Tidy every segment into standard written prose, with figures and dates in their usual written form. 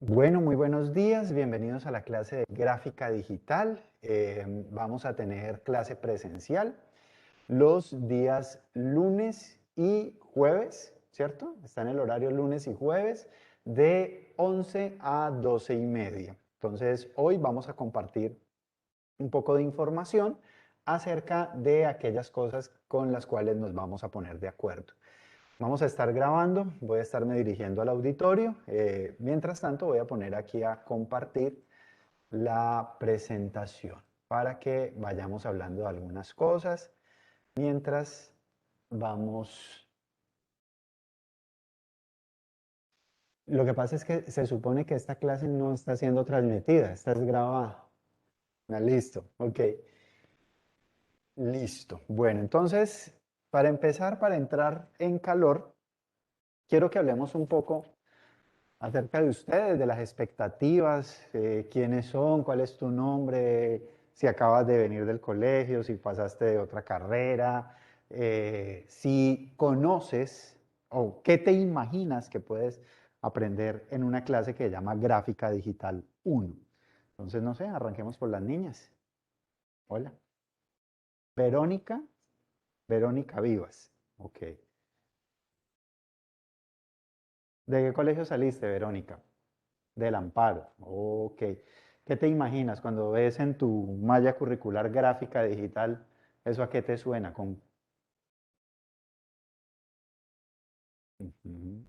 Bueno, muy buenos días, bienvenidos a la clase de gráfica digital. Vamos a tener clase presencial los días lunes y jueves, ¿cierto? Está en el horario lunes y jueves de 11 a 12 y media. Entonces, hoy vamos a compartir un poco de información acerca de aquellas cosas con las cuales nos vamos a poner de acuerdo. Vamos a estar grabando, voy a estarme dirigiendo al auditorio. Mientras tanto, voy a poner aquí a compartir la presentación para que vayamos hablando de algunas cosas mientras vamos. Lo que pasa es que se supone que esta clase no está siendo transmitida, esta es grabada. Ah, listo, ok, listo. Bueno, entonces, para empezar, para entrar en calor, quiero que hablemos un poco acerca de ustedes, de las expectativas, quiénes son, cuál es tu nombre, si acabas de venir del colegio, si pasaste de otra carrera, si conoces o qué te imaginas que puedes aprender en una clase que se llama Gráfica Digital 1. Entonces, no sé, arranquemos por las niñas. Hola. Verónica, Verónica Vivas. Ok. ¿De qué colegio saliste, Verónica? Del Amparo. Ok. ¿Qué te imaginas cuando ves en tu malla curricular gráfica digital? ¿Eso a qué te suena? Ujú.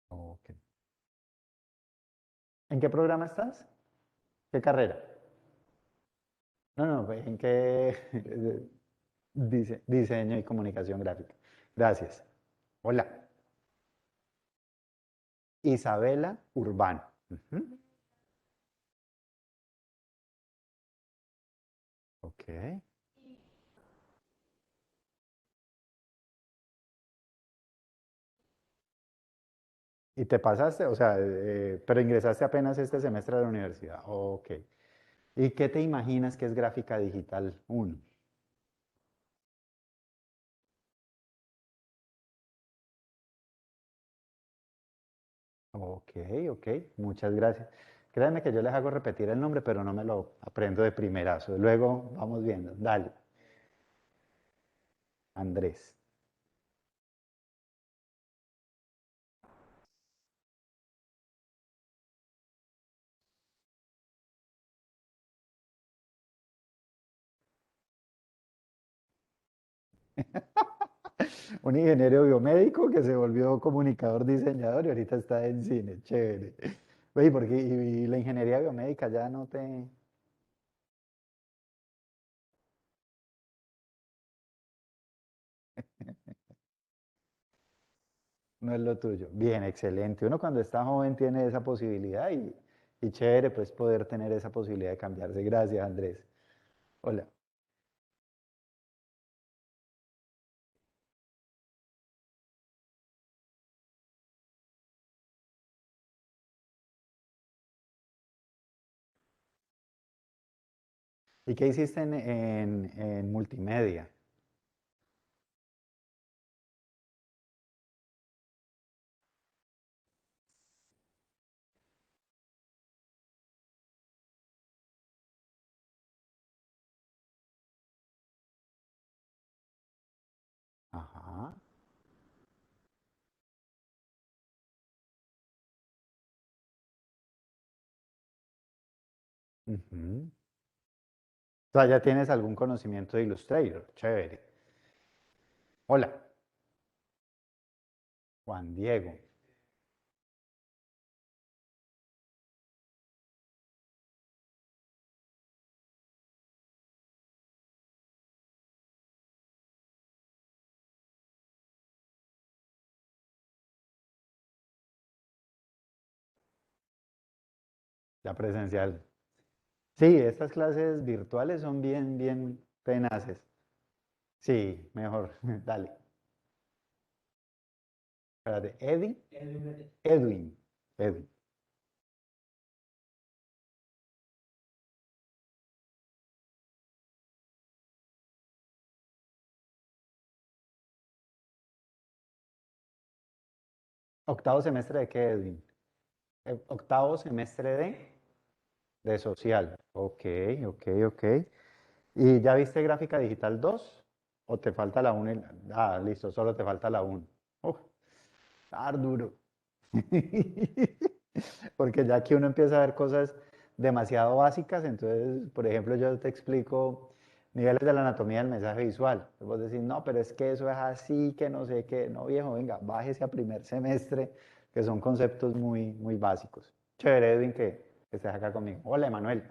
Ok. ¿En qué programa estás? ¿Qué carrera? No, no, pues, ¿en qué diseño y comunicación gráfica? Gracias. Hola. Isabela Urbano. Ujú. Ok. ¿Y te pasaste? O sea, pero ingresaste apenas este semestre a la universidad. Ok. ¿Y qué te imaginas que es gráfica digital 1? Ok, ok, muchas gracias. Créanme que yo les hago repetir el nombre, pero no me lo aprendo de primerazo. Luego vamos viendo. Dale, Andrés. Un ingeniero biomédico que se volvió comunicador, diseñador y ahorita está en cine. Chévere. Oye, porque y la ingeniería biomédica ya no te... no es lo tuyo. Bien, excelente. Uno cuando está joven tiene esa posibilidad y chévere pues poder tener esa posibilidad de cambiarse. Gracias, Andrés. Hola. ¿Y qué hiciste en multimedia? Ajá. Ujú. O sea, ya tienes algún conocimiento de Illustrator. Chévere. Hola, Juan Diego. Ya presencial. Sí, estas clases virtuales son bien, bien tenaces. Sí, mejor. Dale. Espérate. Eddie. Edwin. Edwin. ¿Octavo semestre de qué, Edwin? Octavo semestre de social. Ok, ok, ok. ¿Y ya viste gráfica digital 2? ¿O te falta la 1? Ah, listo, solo te falta la 1. Uf, estar duro. Porque ya que uno empieza a ver cosas demasiado básicas, entonces, por ejemplo, yo te explico niveles de la anatomía del mensaje visual. Vos decís, no, pero es que eso es así, que no sé qué. No, viejo, venga, bájese a primer semestre, que son conceptos muy, muy básicos. Chévere, Edwin, que estés acá conmigo. Hola, Emanuel.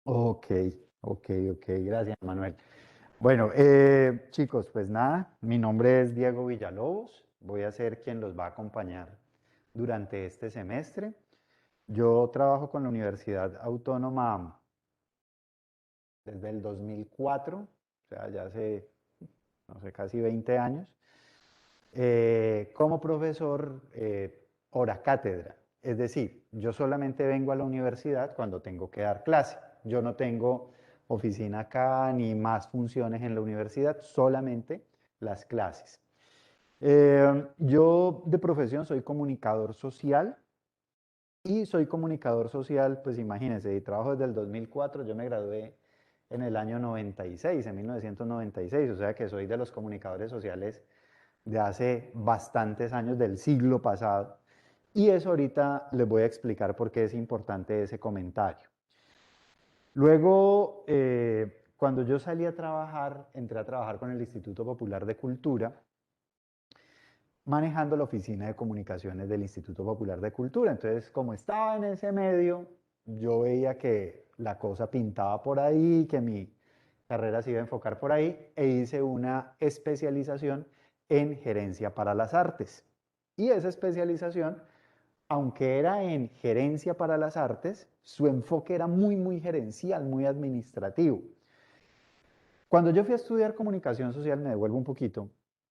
Ok, ok, ok, gracias, Manuel. Bueno, chicos, pues nada, mi nombre es Diego Villalobos, voy a ser quien los va a acompañar durante este semestre. Yo trabajo con la Universidad Autónoma desde el 2004, o sea, ya hace, no sé, casi 20 años, como profesor hora cátedra. Es decir, yo solamente vengo a la universidad cuando tengo que dar clase. Yo no tengo oficina acá ni más funciones en la universidad, solamente las clases. Yo de profesión soy comunicador social y soy comunicador social, pues imagínense, y trabajo desde el 2004, yo me gradué en el año 96, en 1996, o sea que soy de los comunicadores sociales de hace bastantes años del siglo pasado. Y eso ahorita les voy a explicar por qué es importante ese comentario. Luego, cuando yo salí a trabajar, entré a trabajar con el Instituto Popular de Cultura, manejando la oficina de comunicaciones del Instituto Popular de Cultura. Entonces, como estaba en ese medio, yo veía que la cosa pintaba por ahí, que mi carrera se iba a enfocar por ahí, e hice una especialización en gerencia para las artes. Y esa especialización, aunque era en gerencia para las artes, su enfoque era muy, muy gerencial, muy administrativo. Cuando yo fui a estudiar comunicación social, me devuelvo un poquito,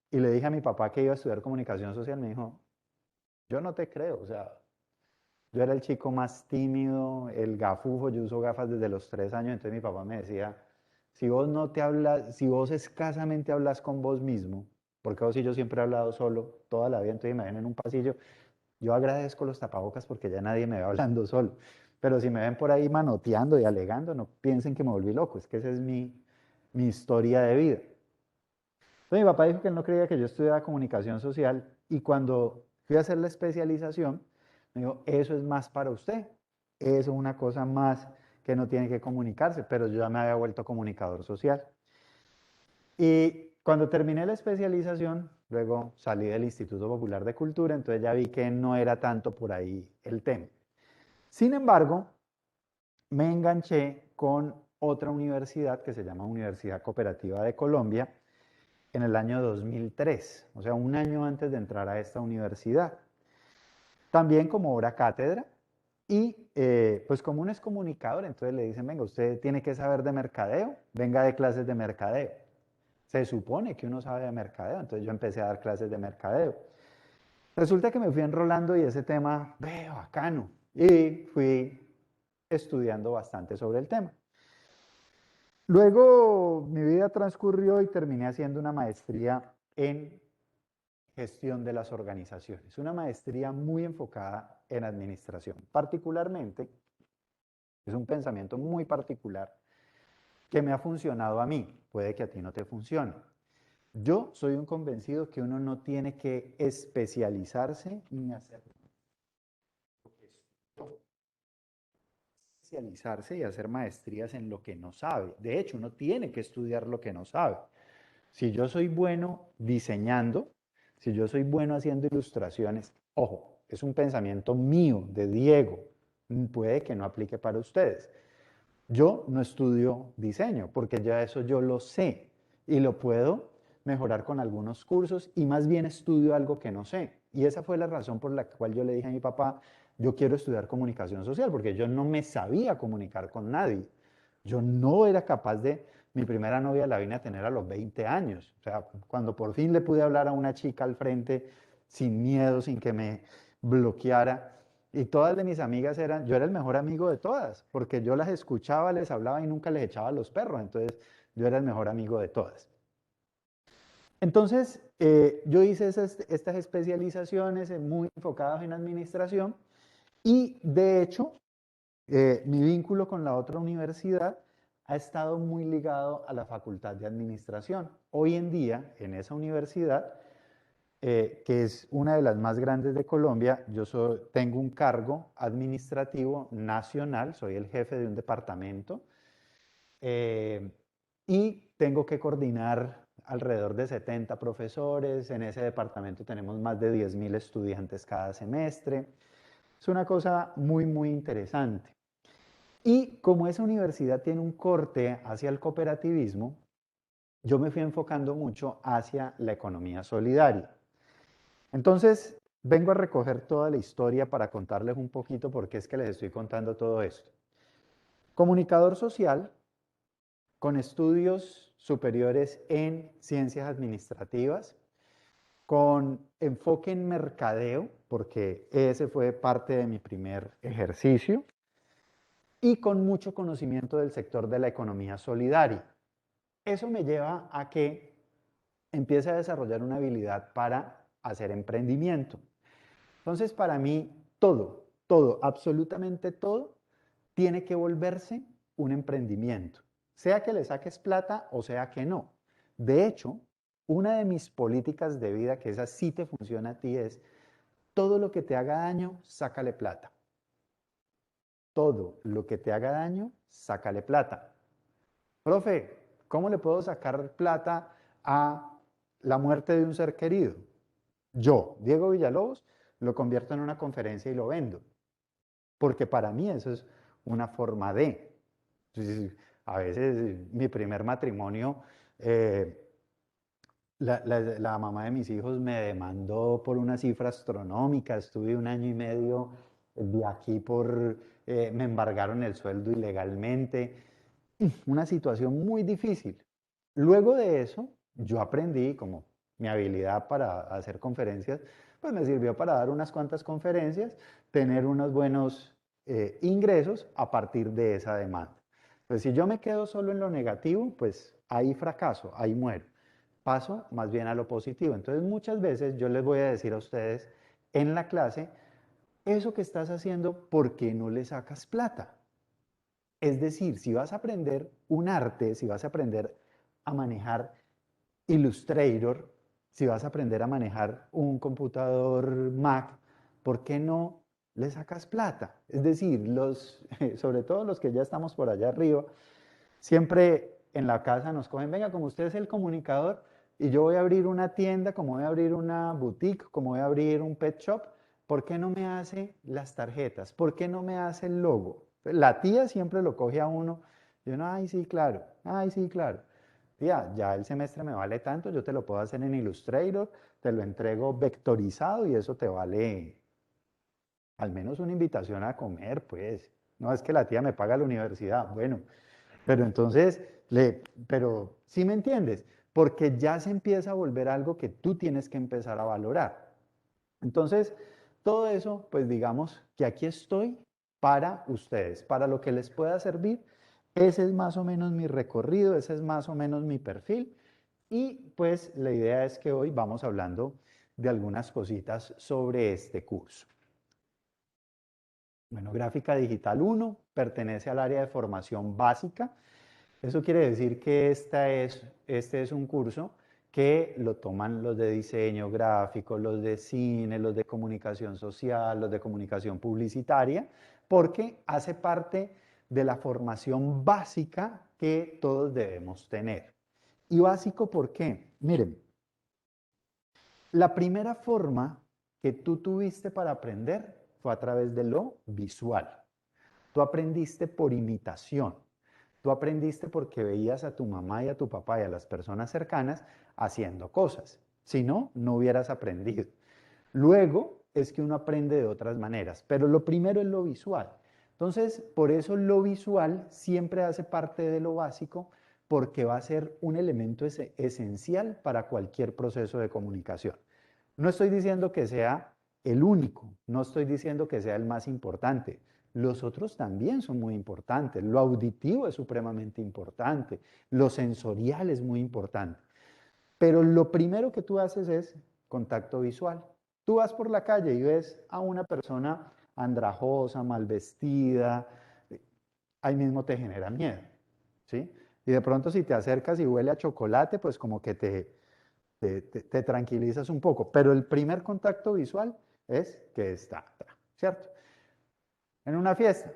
y le dije a mi papá que iba a estudiar comunicación social, me dijo, yo no te creo, o sea, yo era el chico más tímido, el gafufo, yo uso gafas desde los 3 años, entonces mi papá me decía, si vos no te hablas, si vos escasamente hablas con vos mismo, porque vos y yo siempre he hablado solo toda la vida, entonces me ven en un pasillo, yo agradezco los tapabocas porque ya nadie me ve hablando solo, pero si me ven por ahí manoteando y alegando, no piensen que me volví loco, es que esa es mi historia de vida. Entonces mi papá dijo que él no creía que yo estudiara comunicación social y cuando fui a hacer la especialización, me dijo, eso es más para usted, eso es una cosa más que no tiene que comunicarse, pero yo ya me había vuelto comunicador social. Y cuando terminé la especialización, luego salí del Instituto Popular de Cultura, entonces ya vi que no era tanto por ahí el tema. Sin embargo, me enganché con otra universidad que se llama Universidad Cooperativa de Colombia, en el año 2003, o sea, un año antes de entrar a esta universidad. También como hora cátedra y pues como uno es comunicador, entonces le dicen, venga, usted tiene que saber de mercadeo, venga de clases de mercadeo. Se supone que uno sabe de mercadeo, entonces yo empecé a dar clases de mercadeo. Resulta que me fui enrolando y ese tema, veo, bacano, y fui estudiando bastante sobre el tema. Luego mi vida transcurrió y terminé haciendo una maestría en gestión de las organizaciones, una maestría muy enfocada en administración. Particularmente, es un pensamiento muy particular que me ha funcionado a mí, puede que a ti no te funcione. Yo soy un convencido que uno no tiene que especializarse ni hacer especializarse y hacer maestrías en lo que no sabe. De hecho, uno tiene que estudiar lo que no sabe. Si yo soy bueno diseñando, si yo soy bueno haciendo ilustraciones, ojo, es un pensamiento mío, de Diego, puede que no aplique para ustedes. Yo no estudio diseño porque ya eso yo lo sé y lo puedo mejorar con algunos cursos y más bien estudio algo que no sé. Y esa fue la razón por la cual yo le dije a mi papá, yo quiero estudiar comunicación social porque yo no me sabía comunicar con nadie. Yo no era capaz de, mi primera novia la vine a tener a los 20 años. O sea, cuando por fin le pude hablar a una chica al frente sin miedo, sin que me bloqueara. Y todas de mis amigas eran, yo era el mejor amigo de todas, porque yo las escuchaba, les hablaba y nunca les echaba los perros. Entonces, yo era el mejor amigo de todas. Entonces, yo hice estas especializaciones muy enfocadas en administración y de hecho, mi vínculo con la otra universidad ha estado muy ligado a la Facultad de Administración. Hoy en día, en esa universidad, que es una de las más grandes de Colombia, tengo un cargo administrativo nacional, soy el jefe de un departamento eh, y tengo que coordinar alrededor de 70 profesores. En ese departamento tenemos más de 10.000 estudiantes cada semestre. Es una cosa muy, muy interesante. Y como esa universidad tiene un corte hacia el cooperativismo, yo me fui enfocando mucho hacia la economía solidaria. Entonces, vengo a recoger toda la historia para contarles un poquito por qué es que les estoy contando todo esto. Comunicador social con estudios superiores en ciencias administrativas, con enfoque en mercadeo, porque ese fue parte de mi primer ejercicio, y con mucho conocimiento del sector de la economía solidaria. Eso me lleva a que empiece a desarrollar una habilidad para hacer emprendimiento. Entonces, para mí, todo, absolutamente todo, tiene que volverse un emprendimiento, sea que le saques plata o sea que no. De hecho, una de mis políticas de vida, que esa sí te funciona a ti, es todo lo que te haga daño, sácale plata. Todo lo que te haga daño, sácale plata. Profe, ¿cómo le puedo sacar plata a la muerte de un ser querido? Yo, Diego Villalobos, lo convierto en una conferencia y lo vendo, porque para mí eso es una forma de. Entonces, a veces mi primer matrimonio, eh, la mamá de mis hijos me demandó por una cifra astronómica, estuve 1 año y medio de aquí me embargaron el sueldo ilegalmente, una situación muy difícil. Luego de eso, yo aprendí como mi habilidad para hacer conferencias, pues me sirvió para dar unas cuantas conferencias, tener unos buenos ingresos a partir de esa demanda. Pues si yo me quedo solo en lo negativo, pues ahí fracaso, ahí muero. Paso más bien a lo positivo. Entonces muchas veces yo les voy a decir a ustedes en la clase, eso que estás haciendo, ¿por qué no le sacas plata? Es decir, si vas a aprender un arte, si vas a aprender a manejar Illustrator, si vas a aprender a manejar un computador Mac, ¿por qué no le sacas plata? Es decir, sobre todo los que ya estamos por allá arriba, siempre en la casa nos cogen, venga, como usted es el comunicador y yo voy a abrir una tienda, como voy a abrir una boutique, como voy a abrir un pet shop, ¿por qué no me hace las tarjetas? ¿Por qué no me hace el logo? La tía siempre lo coge a uno y uno, ay, sí, claro, ay, sí, claro. Tía, ya el semestre me vale tanto, yo te lo puedo hacer en Illustrator, te lo entrego vectorizado y eso te vale al menos una invitación a comer, pues. No es que la tía me paga la universidad, bueno, pero entonces, pero sí me entiendes, porque ya se empieza a volver algo que tú tienes que empezar a valorar. Entonces, todo eso, pues digamos que aquí estoy para ustedes, para lo que les pueda servir. Ese es más o menos mi recorrido, ese es más o menos mi perfil. Y pues la idea es que hoy vamos hablando de algunas cositas sobre este curso. Bueno, Gráfica Digital 1 pertenece al área de formación básica. Eso quiere decir que este es un curso que lo toman los de diseño gráfico, los de cine, los de comunicación social, los de comunicación publicitaria, porque hace parte de la formación básica que todos debemos tener. ¿Y básico por qué? Miren, la primera forma que tú tuviste para aprender fue a través de lo visual. Tú aprendiste por imitación. Tú aprendiste porque veías a tu mamá y a tu papá y a las personas cercanas haciendo cosas. Si no, no hubieras aprendido. Luego es que uno aprende de otras maneras, pero lo primero es lo visual. Entonces, por eso lo visual siempre hace parte de lo básico, porque va a ser un elemento esencial para cualquier proceso de comunicación. No estoy diciendo que sea el único, no estoy diciendo que sea el más importante. Los otros también son muy importantes. Lo auditivo es supremamente importante. Lo sensorial es muy importante. Pero lo primero que tú haces es contacto visual. Tú vas por la calle y ves a una persona andrajosa, mal vestida, ahí mismo te genera miedo, ¿sí? Y de pronto si te acercas y huele a chocolate, pues como que te tranquilizas un poco. Pero el primer contacto visual es que está, ¿cierto? En una fiesta,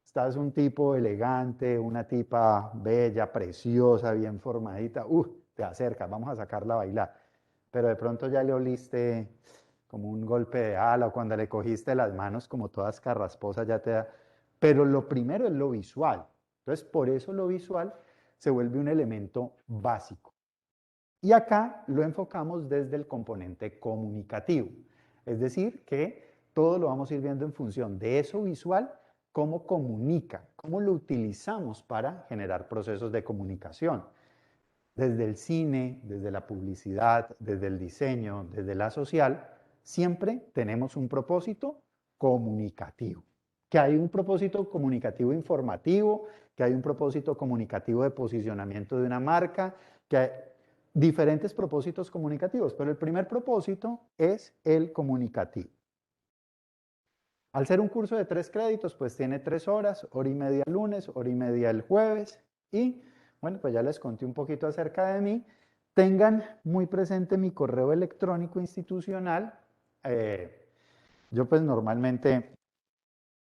estás un tipo elegante, una tipa bella, preciosa, bien formadita, te acercas, vamos a sacarla a bailar. Pero de pronto ya le oliste como un golpe de ala o cuando le cogiste las manos como todas carrasposas ya te da. Pero lo primero es lo visual. Entonces, por eso lo visual se vuelve un elemento básico. Y acá lo enfocamos desde el componente comunicativo. Es decir, que todo lo vamos a ir viendo en función de eso visual, cómo comunica, cómo lo utilizamos para generar procesos de comunicación. Desde el cine, desde la publicidad, desde el diseño, desde la social, siempre tenemos un propósito comunicativo. Que hay un propósito comunicativo informativo, que hay un propósito comunicativo de posicionamiento de una marca, que hay diferentes propósitos comunicativos, pero el primer propósito es el comunicativo. Al ser un curso de 3 créditos, pues tiene 3 horas, hora y media el lunes, hora y media el jueves y bueno, pues ya les conté un poquito acerca de mí. Tengan muy presente mi correo electrónico institucional. Yo pues normalmente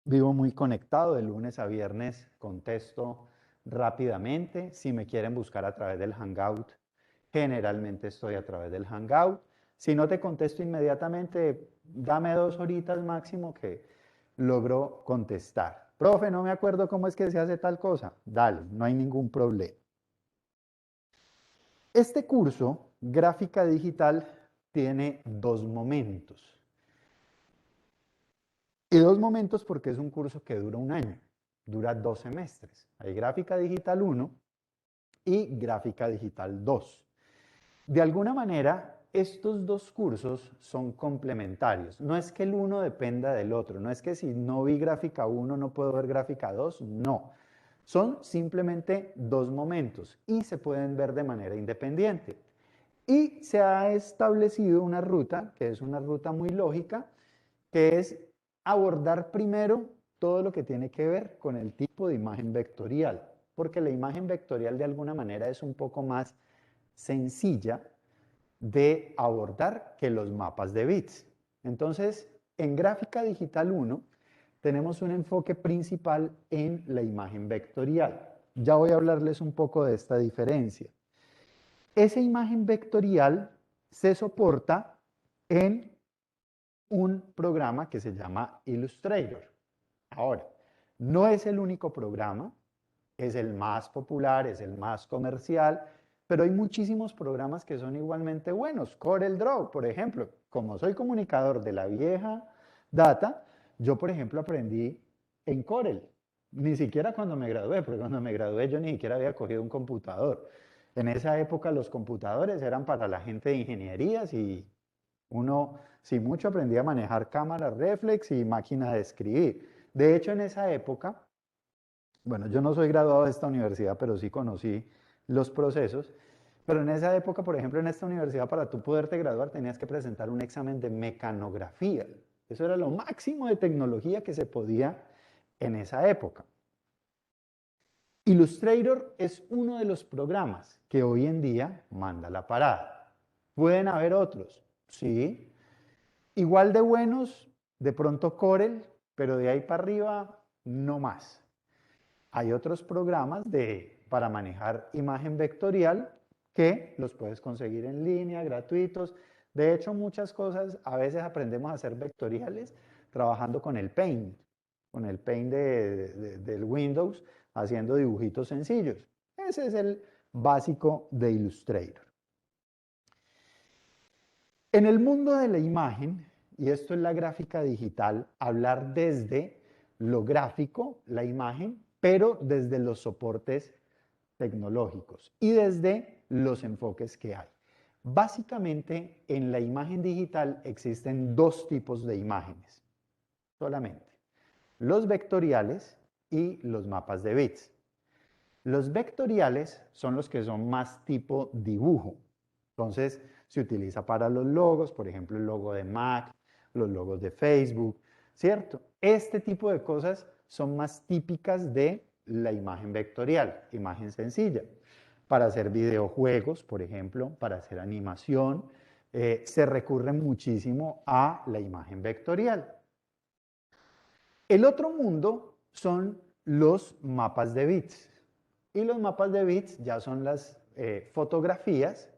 vivo muy conectado, de lunes a viernes contesto rápidamente. Si me quieren buscar a través del Hangout, generalmente estoy a través del Hangout. Si no te contesto inmediatamente, dame 2 horitas máximo que logro contestar. Profe, no me acuerdo cómo es que se hace tal cosa. Dale, no hay ningún problema. Este curso, Gráfica Digital, tiene 2 momentos. Y 2 momentos porque es un curso que dura un año, dura 2 semestres. Hay Gráfica Digital 1 y Gráfica Digital 2. De alguna manera, estos 2 cursos son complementarios. No es que el uno dependa del otro, no es que si no vi Gráfica 1 no puedo ver Gráfica 2, no. Son simplemente 2 momentos y se pueden ver de manera independiente. Y se ha establecido una ruta, que es una ruta muy lógica, que es abordar primero todo lo que tiene que ver con el tipo de imagen vectorial, porque la imagen vectorial de alguna manera es un poco más sencilla de abordar que los mapas de bits. Entonces, en Gráfica Digital 1 tenemos un enfoque principal en la imagen vectorial. Ya voy a hablarles un poco de esta diferencia. Esa imagen vectorial se soporta en un programa que se llama Illustrator. Ahora, no es el único programa, es el más popular, es el más comercial, pero hay muchísimos programas que son igualmente buenos. CorelDRAW, por ejemplo, como soy comunicador de la vieja data, yo, por ejemplo, aprendí en Corel. Ni siquiera cuando me gradué, porque cuando me gradué yo ni siquiera había cogido un computador. En esa época los computadores eran para la gente de ingenierías y uno, si mucho, aprendía a manejar cámara reflex y máquina de escribir. De hecho, en esa época, bueno, yo no soy graduado de esta universidad, pero sí conocí los procesos. Pero en esa época, por ejemplo, en esta universidad, para tú poderte graduar, tenías que presentar un examen de mecanografía. Eso era lo máximo de tecnología que se podía en esa época. Illustrator es uno de los programas que hoy en día manda la parada. ¿Pueden haber otros? Sí. Igual de buenos, de pronto Corel, pero de ahí para arriba, no más. Hay otros programas para manejar imagen vectorial que los puedes conseguir en línea, gratuitos. De hecho, muchas cosas a veces aprendemos a hacer vectoriales trabajando con el Paint del Windows. haciendo dibujitos sencillos. Ese es el básico de Illustrator. En el mundo de la imagen, y esto es la gráfica digital, hablar desde lo gráfico, la imagen, pero desde los soportes tecnológicos y desde los enfoques que hay. Básicamente, en la imagen digital existen dos tipos de imágenes, solamente. Los vectoriales y los mapas de bits. Los vectoriales son los que son más tipo dibujo. Entonces, se utiliza para los logos, por ejemplo, el logo de Mac, los logos de Facebook, ¿cierto? Este tipo de cosas son más típicas de la imagen vectorial, imagen sencilla. Para hacer videojuegos, por ejemplo, para hacer animación, se recurre muchísimo a la imagen vectorial. El otro mundo son los mapas de bits. Y los mapas de bits ya son las fotografías,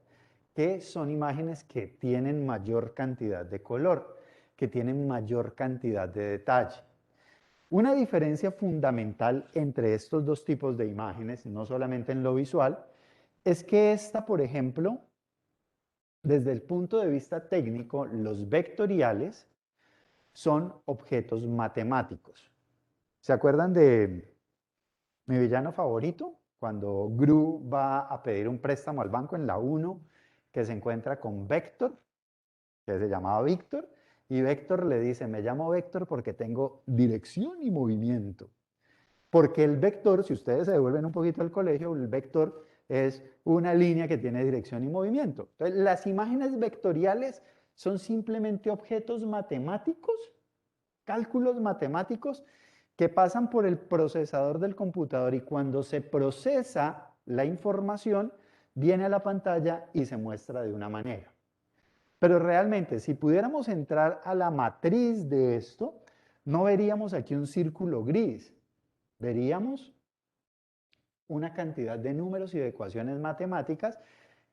que son imágenes que tienen mayor cantidad de color, que tienen mayor cantidad de detalle. Una diferencia fundamental entre estos dos tipos de imágenes, no solamente en lo visual, es que esta, por ejemplo, desde el punto de vista técnico, los vectoriales son objetos matemáticos. ¿Se acuerdan de mi villano favorito? Cuando Gru va a pedir un préstamo al banco en la 1, que se encuentra con Vector, que se llamaba Víctor, y Vector le dice, me llamo Vector porque tengo dirección y movimiento. Porque el vector, si ustedes se devuelven un poquito al colegio, el vector es una línea que tiene dirección y movimiento. Entonces, las imágenes vectoriales son simplemente objetos matemáticos, cálculos matemáticos, que pasan por el procesador del computador y cuando se procesa la información, viene a la pantalla y se muestra de una manera. Pero realmente, si pudiéramos entrar a la matriz de esto, no veríamos aquí un círculo gris, veríamos una cantidad de números y de ecuaciones matemáticas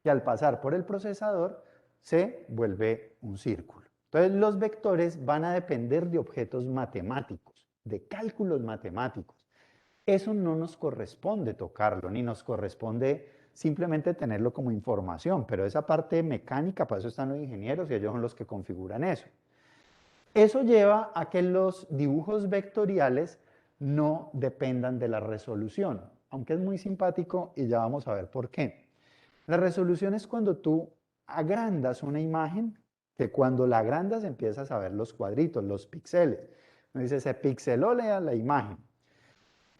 que al pasar por el procesador se vuelve un círculo. Entonces los vectores van a depender de objetos matemáticos, de cálculos matemáticos. Eso no nos corresponde tocarlo, ni nos corresponde simplemente tenerlo como información, pero esa parte mecánica, para eso están los ingenieros y ellos son los que configuran eso. Eso lleva a que los dibujos vectoriales no dependan de la resolución, aunque es muy simpático y ya vamos a ver por qué. La resolución es cuando tú agrandas una imagen, que cuando la agrandas empiezas a ver los cuadritos, los píxeles. Uno dice, se pixeló la imagen.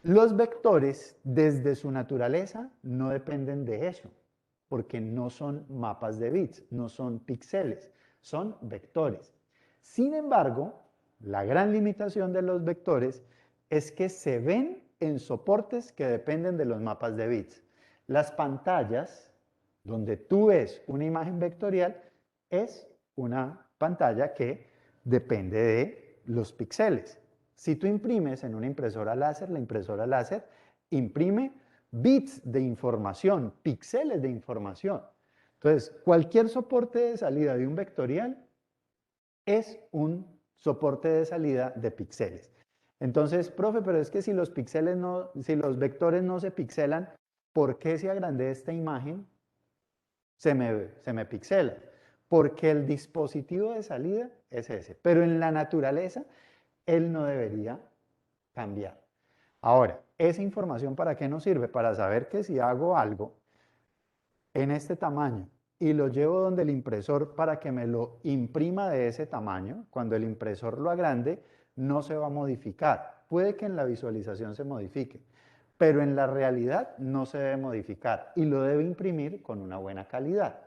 Los vectores, desde su naturaleza, no dependen de eso, porque no son mapas de bits, no son píxeles, son vectores. Sin embargo, la gran limitación de los vectores es que se ven en soportes que dependen de los mapas de bits. Las pantallas, donde tú ves una imagen vectorial, es una pantalla que depende de los píxeles. Si tú imprimes en una impresora láser, la impresora láser imprime bits de información, píxeles de información. Entonces, cualquier soporte de salida de un vectorial es un soporte de salida de píxeles. Entonces, profe, pero es que si los píxeles no, si los vectores no se pixelan, ¿por qué si agrandé esta imagen se me pixela? Porque el dispositivo de salida es ese, pero en la naturaleza él no debería cambiar. Ahora, ¿esa información para qué nos sirve? Para saber que si hago algo en este tamaño y lo llevo donde el impresor para que me lo imprima de ese tamaño, cuando el impresor lo agrande, no se va a modificar. Puede que en la visualización se modifique, pero en la realidad no se debe modificar y lo debe imprimir con una buena calidad.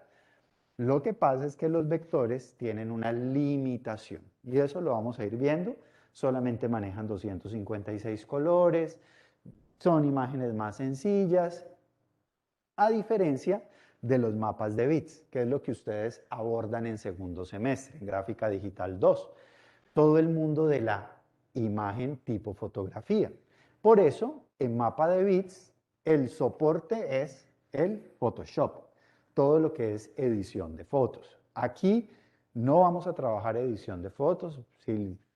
Lo que pasa es que los vectores tienen una limitación y eso lo vamos a ir viendo. Solamente manejan 256 colores, son imágenes más sencillas, a diferencia de los mapas de bits, que es lo que ustedes abordan en segundo semestre, en Gráfica Digital 2. Todo el mundo de la imagen tipo fotografía. Por eso, en mapa de bits, el soporte es el Photoshop, todo lo que es edición de fotos. Aquí no vamos a trabajar edición de fotos.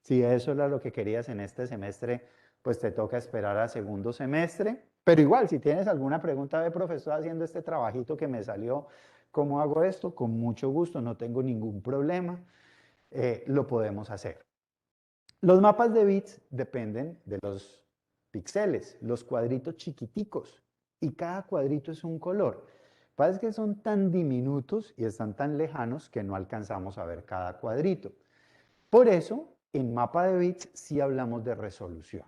Si eso era lo que querías en este semestre, pues te toca esperar a segundo semestre. Pero igual, si tienes alguna pregunta de profesor haciendo este trabajito que me salió, ¿cómo hago esto? Con mucho gusto, no tengo ningún problema, lo podemos hacer. Los mapas de bits dependen de los píxeles, los cuadritos chiquiticos, y cada cuadrito es un color. Pasa que son tan diminutos y están tan lejanos que no alcanzamos a ver cada cuadrito. Por eso, en mapa de bits sí hablamos de resolución.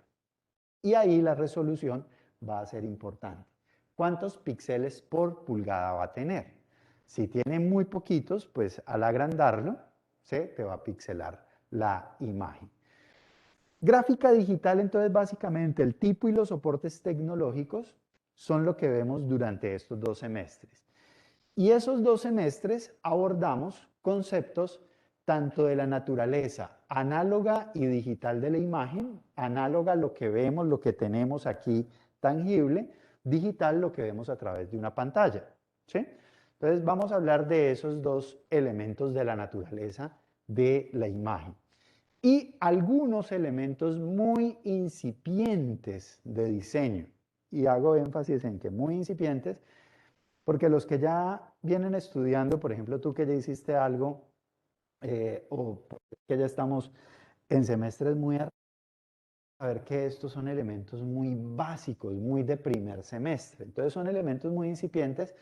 Y ahí la resolución va a ser importante. ¿Cuántos píxeles por pulgada va a tener? Si tiene muy poquitos, pues al agrandarlo, se te va a pixelar la imagen. Gráfica digital, entonces, básicamente el tipo y los soportes tecnológicos son lo que vemos durante estos 2 semestres. Y esos 2 semestres abordamos conceptos tanto de la naturaleza análoga y digital de la imagen, análoga lo que vemos, lo que tenemos aquí tangible, digital lo que vemos a través de una pantalla. ¿Sí? Entonces vamos a hablar de esos dos elementos de la naturaleza de la imagen. Y algunos elementos muy incipientes de diseño. Y hago énfasis en que muy incipientes, porque los que ya vienen estudiando, por ejemplo, tú que ya hiciste algo, o que ya estamos en semestres muy a ver que estos son elementos muy básicos, muy de primer semestre. Entonces son elementos muy incipientes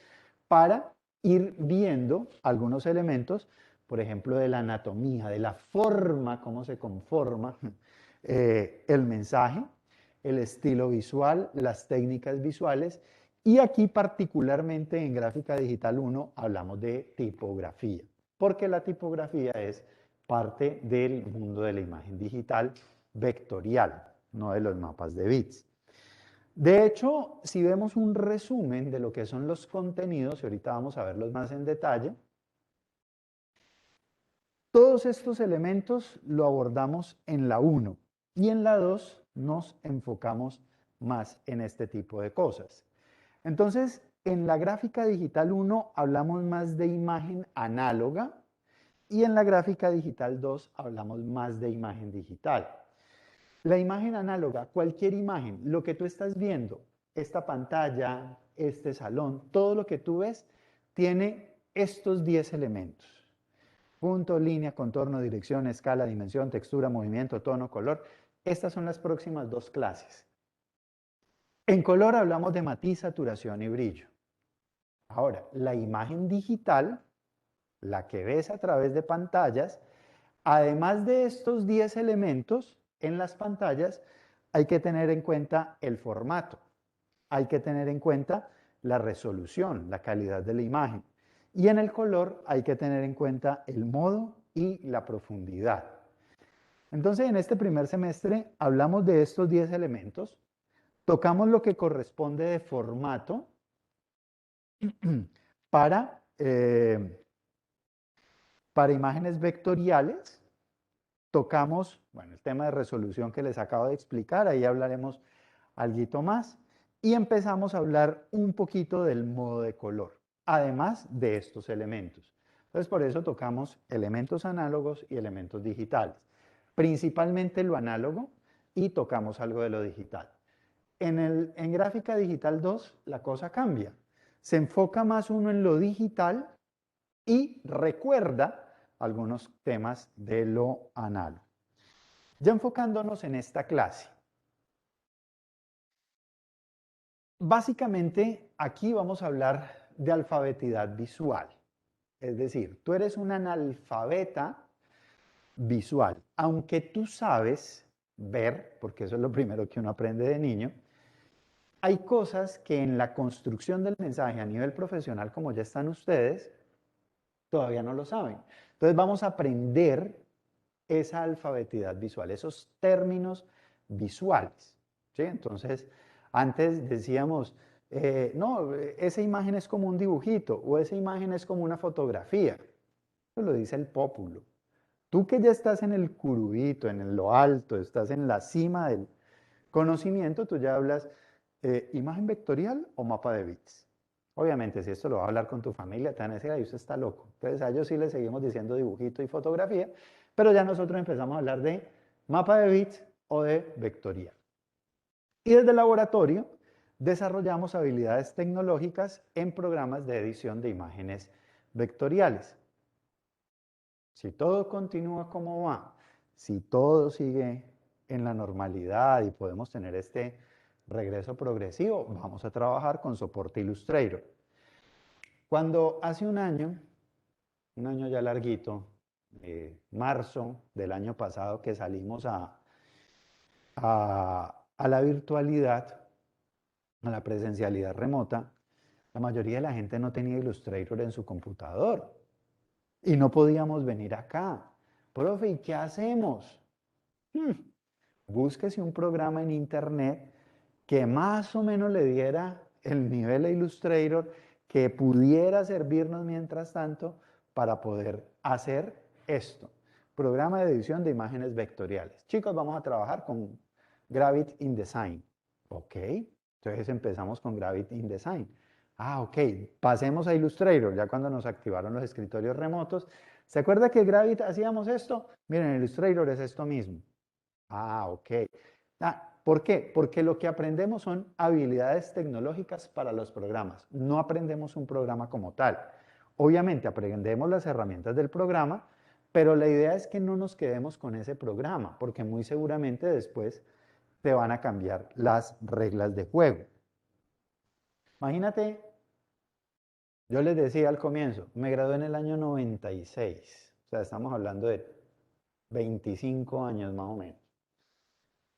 para ir viendo algunos elementos, por ejemplo, de la anatomía, de la forma, cómo se conforma el mensaje, el estilo visual, las técnicas visuales, y aquí particularmente en Gráfica Digital 1 hablamos de tipografía, porque la tipografía es parte del mundo de la imagen digital vectorial, no de los mapas de bits. De hecho, si vemos un resumen de lo que son los contenidos, y ahorita vamos a verlos más en detalle, todos estos elementos lo abordamos en la 1 y en la 2 nos enfocamos más en este tipo de cosas. Entonces, en la gráfica digital 1 hablamos más de imagen análoga y en la gráfica digital 2 hablamos más de imagen digital. La imagen análoga, cualquier imagen, lo que tú estás viendo, esta pantalla, este salón, todo lo que tú ves, tiene estos 10 elementos. Punto, línea, contorno, dirección, escala, dimensión, textura, movimiento, tono, color. Estas son las próximas 2 clases. En color hablamos de matiz, saturación y brillo. Ahora, la imagen digital, la que ves a través de pantallas, además de estos 10 elementos en las pantallas, hay que tener en cuenta el formato, hay que tener en cuenta la resolución, la calidad de la imagen. Y en el color hay que tener en cuenta el modo y la profundidad. Entonces, en este primer semestre hablamos de estos 10 elementos, tocamos lo que corresponde de formato para, para imágenes vectoriales. Tocamos, bueno, el tema de resolución que les acabo de explicar, ahí hablaremos algo más. Y empezamos a hablar un poquito del modo de color, además de estos elementos. Entonces, por eso tocamos elementos análogos y elementos digitales. Principalmente lo análogo y tocamos algo de lo digital. En Gráfica Digital 2 la cosa cambia. Se enfoca más uno en lo digital y recuerda algunos temas de lo análogo. Ya enfocándonos en esta clase. Básicamente, aquí vamos a hablar de alfabetidad visual. Es decir, tú eres un analfabeta visual. Aunque tú sabes ver, porque eso es lo primero que uno aprende de niño, hay cosas que en la construcción del mensaje a nivel profesional, como ya están ustedes, todavía no lo saben. Entonces vamos a aprender esa alfabetidad visual, esos términos visuales. ¿Sí? Entonces, antes decíamos, no, esa imagen es como un dibujito o esa imagen es como una fotografía. Eso lo dice el pópulo. Tú que ya estás en el curubito, en lo alto, estás en la cima del conocimiento, tú ya hablas imagen vectorial o mapa de bits. Obviamente, si esto lo vas a hablar con tu familia, te van a decir, ay, usted está loco. Entonces a ellos sí les seguimos diciendo dibujito y fotografía, pero ya nosotros empezamos a hablar de mapa de bits o de vectorial. Y desde el laboratorio desarrollamos habilidades tecnológicas en programas de edición de imágenes vectoriales. Si todo continúa como va, si todo sigue en la normalidad y podemos tener este regreso progresivo, vamos a trabajar con soporte Illustrator. Cuando hace un año ya larguito, marzo del año pasado, que salimos a la virtualidad, a la presencialidad remota, la mayoría de la gente no tenía Illustrator en su computador y no podíamos venir acá. Profe, ¿y qué hacemos? Búsquese un programa en internet que más o menos le diera el nivel de Illustrator, que pudiera servirnos mientras tanto para poder hacer esto. Programa de edición de imágenes vectoriales. Chicos, vamos a trabajar con Gravity InDesign. Ok, entonces empezamos con Gravity InDesign. Ah, ok, pasemos a Illustrator, ya cuando nos activaron los escritorios remotos. ¿Se acuerda que Gravity hacíamos esto? Miren, Illustrator es esto mismo. Ah, ok. ¿Por qué? Porque lo que aprendemos son habilidades tecnológicas para los programas. No aprendemos un programa como tal. Obviamente aprendemos las herramientas del programa, pero la idea es que no nos quedemos con ese programa, porque muy seguramente después te van a cambiar las reglas de juego. Imagínate, yo les decía al comienzo, me gradué en el año 96, o sea, estamos hablando de 25 años más o menos.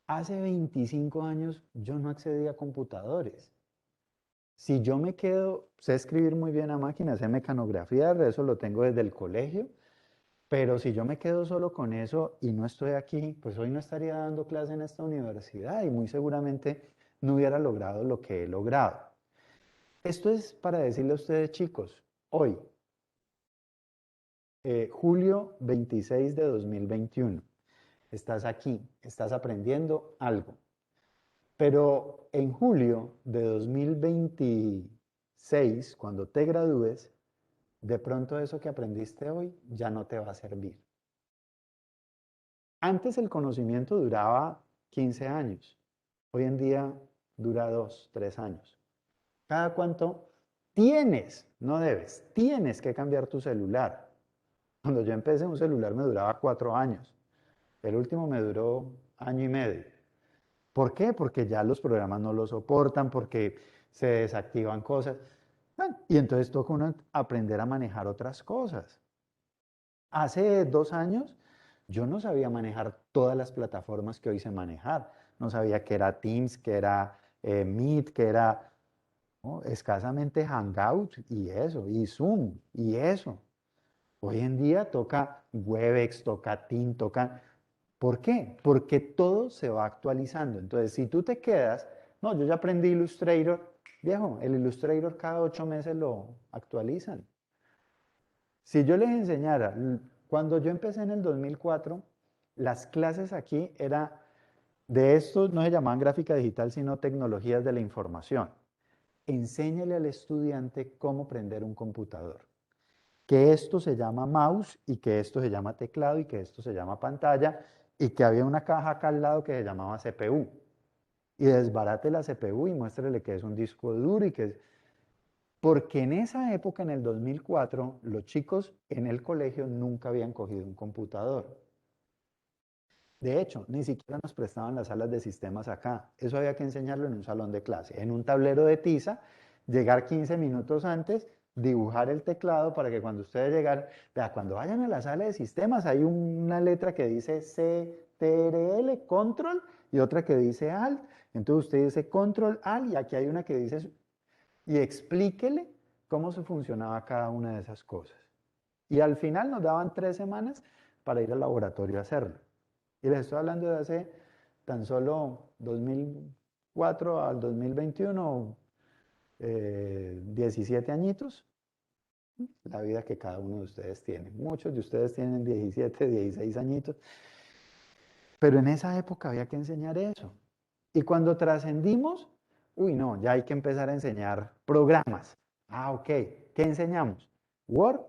Hace 25 años yo no accedía a computadores. Si yo me quedo, sé escribir muy bien a máquina, sé mecanografiar, eso lo tengo desde el colegio, pero si yo me quedo solo con eso y no estoy aquí, pues hoy no estaría dando clase en esta universidad y muy seguramente no hubiera logrado lo que he logrado. Esto es para decirle a ustedes, chicos, hoy, julio 26 de 2021, estás aquí, estás aprendiendo algo. Pero en julio de 2026, cuando te gradúes, de pronto eso que aprendiste hoy ya no te va a servir. Antes el conocimiento duraba 15 años, hoy en día dura 2, 3 años. ¿Cada cuánto tienes, no debes, tienes que cambiar tu celular? Cuando yo empecé un celular me duraba 4 años, el último me duró año y medio. ¿Por qué? Porque ya los programas no lo soportan, porque se desactivan cosas. Bueno, y entonces toca uno aprender a manejar otras cosas. Hace 2 años yo no sabía manejar todas las plataformas que hoy sé manejar. No sabía que era Teams, que era Meet, que era escasamente Hangout y eso, y Zoom y eso. Hoy en día toca Webex, toca Team, toca... ¿Por qué? Porque todo se va actualizando. Entonces, si tú te quedas, no, yo ya aprendí Illustrator, viejo, el Illustrator cada 8 meses lo actualizan. Si yo les enseñara, cuando yo empecé en el 2004, las clases aquí era de esto no se llamaban gráfica digital, sino tecnologías de la información. Enséñale al estudiante cómo prender un computador, que esto se llama mouse y que esto se llama teclado y que esto se llama pantalla y que había una caja acá al lado que se llamaba CPU. Y desbarate la CPU y muéstrele que es un disco duro y que es... Porque en esa época, en el 2004, los chicos en el colegio nunca habían cogido un computador. De hecho, ni siquiera nos prestaban las salas de sistemas acá. Eso había que enseñarlo en un salón de clase, en un tablero de tiza, llegar 15 minutos antes, dibujar el teclado para que cuando ustedes llegaran, vea, cuando vayan a la sala de sistemas hay una letra que dice CTRL, control, y otra que dice alt. Entonces usted dice control alt y aquí hay una que dice, y explíquele cómo se funcionaba cada una de esas cosas. Y al final nos daban 3 semanas para ir al laboratorio a hacerlo. Y les estoy hablando de hace tan solo 2004 al 2021, 17 añitos, la vida que cada uno de ustedes tiene. Muchos de ustedes tienen 17, 16 añitos, pero en esa época había que enseñar eso. Y cuando trascendimos, uy, no, ya hay que empezar a enseñar programas. Ah, ok, ¿qué enseñamos? Word,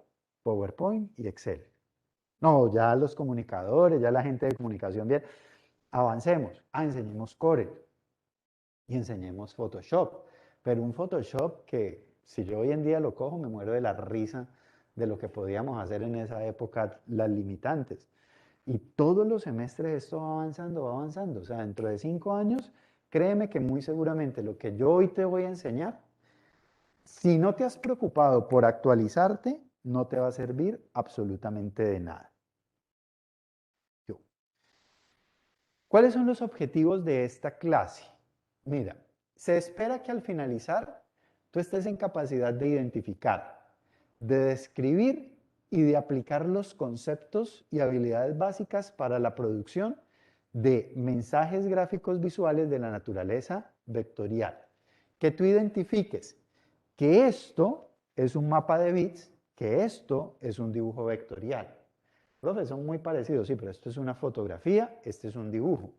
PowerPoint y Excel. No, ya los comunicadores, ya la gente de comunicación bien. Avancemos. Ah, enseñemos Corel. y enseñemos Photoshop. Pero un Photoshop que si yo hoy en día lo cojo me muero de la risa de lo que podíamos hacer en esa época, las limitantes. Y todos los semestres esto va avanzando, va avanzando. O sea, dentro de 5 años, créeme que muy seguramente lo que yo hoy te voy a enseñar, si no te has preocupado por actualizarte, no te va a servir absolutamente de nada. ¿Cuáles son los objetivos de esta clase? Mira, se espera que al finalizar tú estés en capacidad de identificar, de describir y de aplicar los conceptos y habilidades básicas para la producción de mensajes gráficos visuales de la naturaleza vectorial. Que tú identifiques que esto es un mapa de bits, que esto es un dibujo vectorial. Profe, son muy parecidos, sí, pero esto es una fotografía, este es un dibujo.